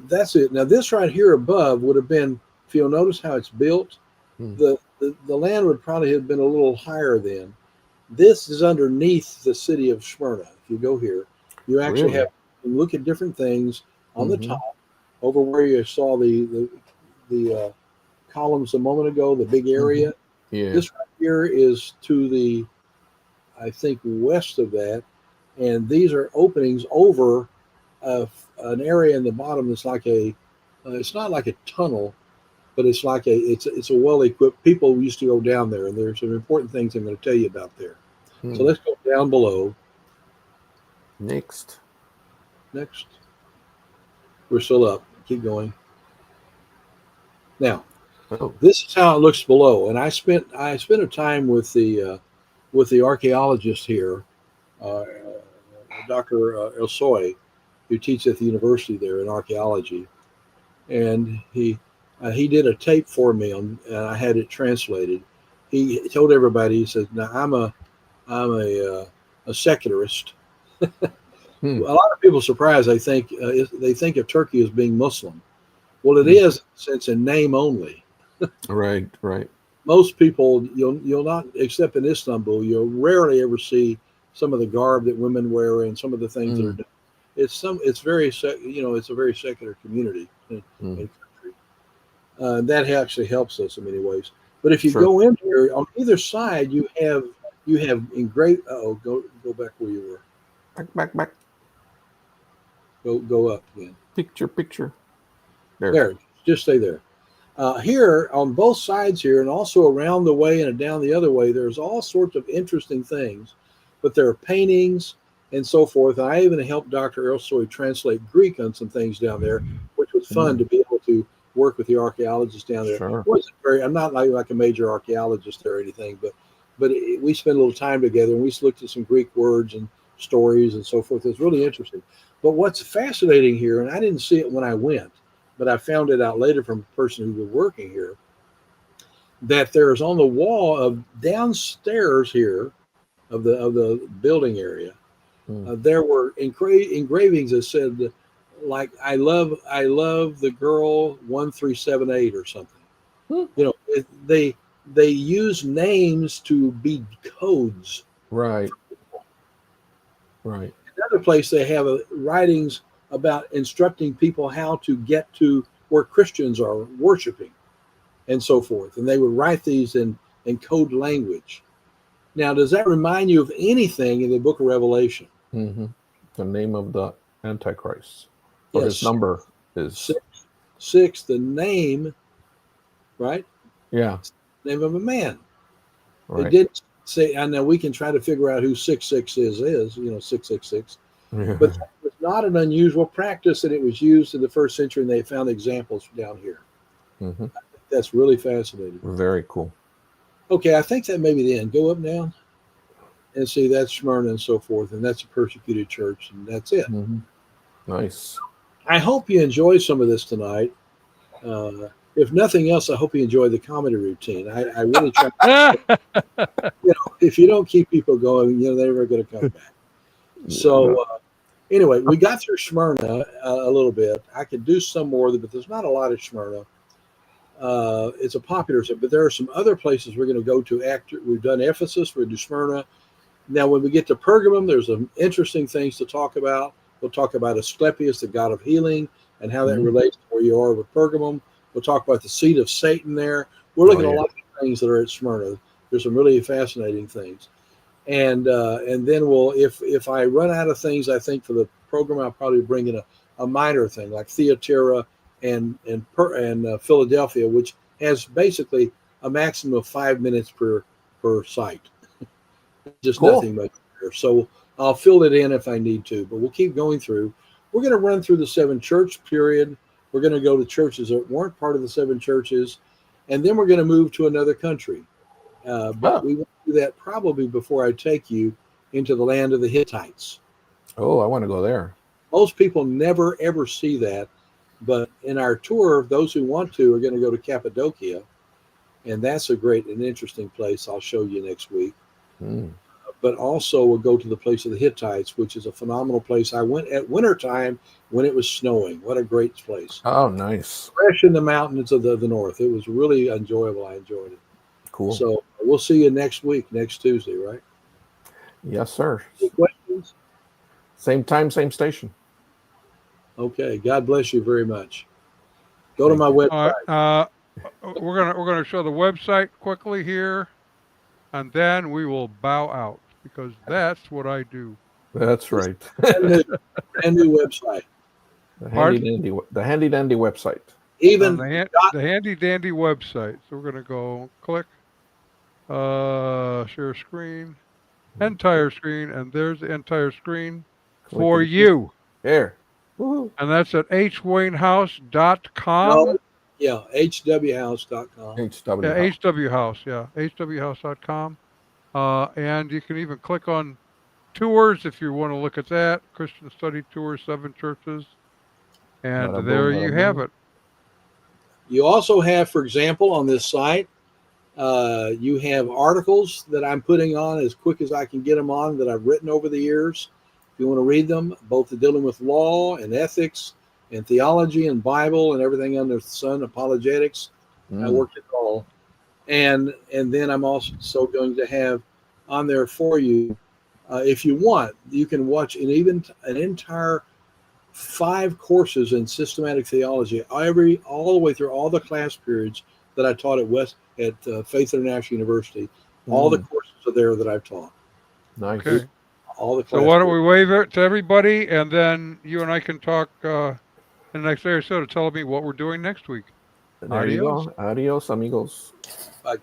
that's it. Now this right here above would have been, if you'll notice how it's built, the land would probably have been a little higher then. This is underneath the city of Smyrna. If you go here, you actually have to look at different things on the top, over where you saw the columns a moment ago, the big area. Yeah. This right here is to the, I think, west of that, and these are openings over an area in the bottom that's like it's not like a tunnel, but it's like it's a well-equipped. People used to go down there, and there's some important things I'm going to tell you about there. So let's go down below. Next. We're still up. Keep going. Now, Oh. This is how it looks below. And I spent a time with the archaeologist here, uh, Dr. Elsoy, who teaches at the university there in archaeology, and he did a tape for me and I had it translated. He told everybody, he said, "Now I'm a secularist." A lot of people are surprised. They think of Turkey as being Muslim. Well, it is, since in name only. Right, right. Most people, you'll not, except in Istanbul, you'll rarely ever see some of the garb that women wear and some of the things that are done. It's very it's a very secular community and country. That actually helps us in many ways. But if you go in here, on either side, you have engraved. Go back where you were. Back. Go up again. Picture. There. Just stay there. Here on both sides here, and also around the way and down the other way, there's all sorts of interesting things. But there are paintings and so forth. I even helped Dr. Ersoy translate Greek on some things down there, which was fun to be able to work with the archaeologists down there. Sure. It wasn't I'm not like a major archaeologist or anything, but we spent a little time together and we looked at some Greek words and stories and so forth. It's really interesting. But what's fascinating here, and I didn't see it when I went, but I found it out later from a person who was working here, that there's on the wall of downstairs here of the building area, there were engravings that said, like, I love the girl 1378 or something. They use names to be codes. Right. Another place they have writings about instructing people how to get to where Christians are worshiping and so forth. And they would write these in code language. Now, does that remind you of anything in the book of Revelation? The name of the Antichrist. Or his number is 6, the name, right? Yeah. Name of a man. Right. It didn't say, I know we can try to figure out who 666 is, 666. But that was not an unusual practice, and it was used in the first century, and they found examples down here. I think that's really fascinating. Very cool. Okay, I think that may be the end. Go up now and see, that's Smyrna and so forth, and that's a persecuted church, and that's it. Nice. I hope you enjoyed some of this tonight. If nothing else, I hope you enjoy the comedy routine. I really try. If you don't keep people going, they're never going to come back. So anyway, we got through Smyrna a little bit. I could do some more, but there's not a lot of Smyrna. It's a popular, but there are some other places we're going to go to after. We've done Ephesus, we'll do Smyrna. Now, when we get to Pergamum, there's some interesting things to talk about. We'll talk about Asclepius, the god of healing, and how that relates to where you are with Pergamum. We'll talk about the seat of Satan there. We're looking at a lot of things that are at Smyrna. There's some really fascinating things. And then we'll, if I run out of things, I think for the program, I'll probably bring in a minor thing like Thyatira and Philadelphia, which has basically a maximum of 5 minutes per site. Just nothing much there. So I'll fill it in if I need to, but we'll keep going through. We're going to run through the 7 church period. We're going to go to churches that weren't part of the 7 churches, and then we're going to move to another country. But we want to do that probably before I take you into the land of the Hittites. Oh, I want to go there. Most people never, ever see that. But in our tour, those who want to are going to go to Cappadocia. And that's a great and interesting place I'll show you next week. But also we'll go to the place of the Hittites, which is a phenomenal place. I went at wintertime when it was snowing. What a great place. Oh, nice. Fresh in the mountains of the north. It was really enjoyable. I enjoyed it. Cool. So we'll see you next week, next Tuesday, right? Yes, sir. Any questions? Same time, same station. Okay. God bless you very much. Go to my website. We're gonna show the website quickly here, and then we will bow out because that's what I do. That's right. Brand new website. The handy dandy website. Even the handy dandy website. So we're gonna go click, share screen, entire screen, and there's the entire screen for you. Here. And that's at hwaynehouse.com. No, Yeah, hwhouse.com. HW. Yeah, HW House. Yeah, hwhouse.com. And you can even click on tours if you want to look at that. Christian Study Tour, 7 churches. And Bada boom, there bada you have boom. it. You also have, for example, on this site, you have articles that I'm putting on as quick as I can get them on that I've written over the years. If you want to read them, both dealing with law and ethics and theology and Bible and everything under the sun, apologetics, I worked it all. And then I'm also going to have on there for you, if you want, you can watch an entire 5 courses in systematic theology, all the way through all the class periods that I taught at Faith International University. All the courses are there that I've taught. Nice. Okay. All the So class why don't we periods. wave it to everybody, and then you and I can talk in the next day or so to tell me what we're doing next week. There you go. Adios, amigos. Bye, guys.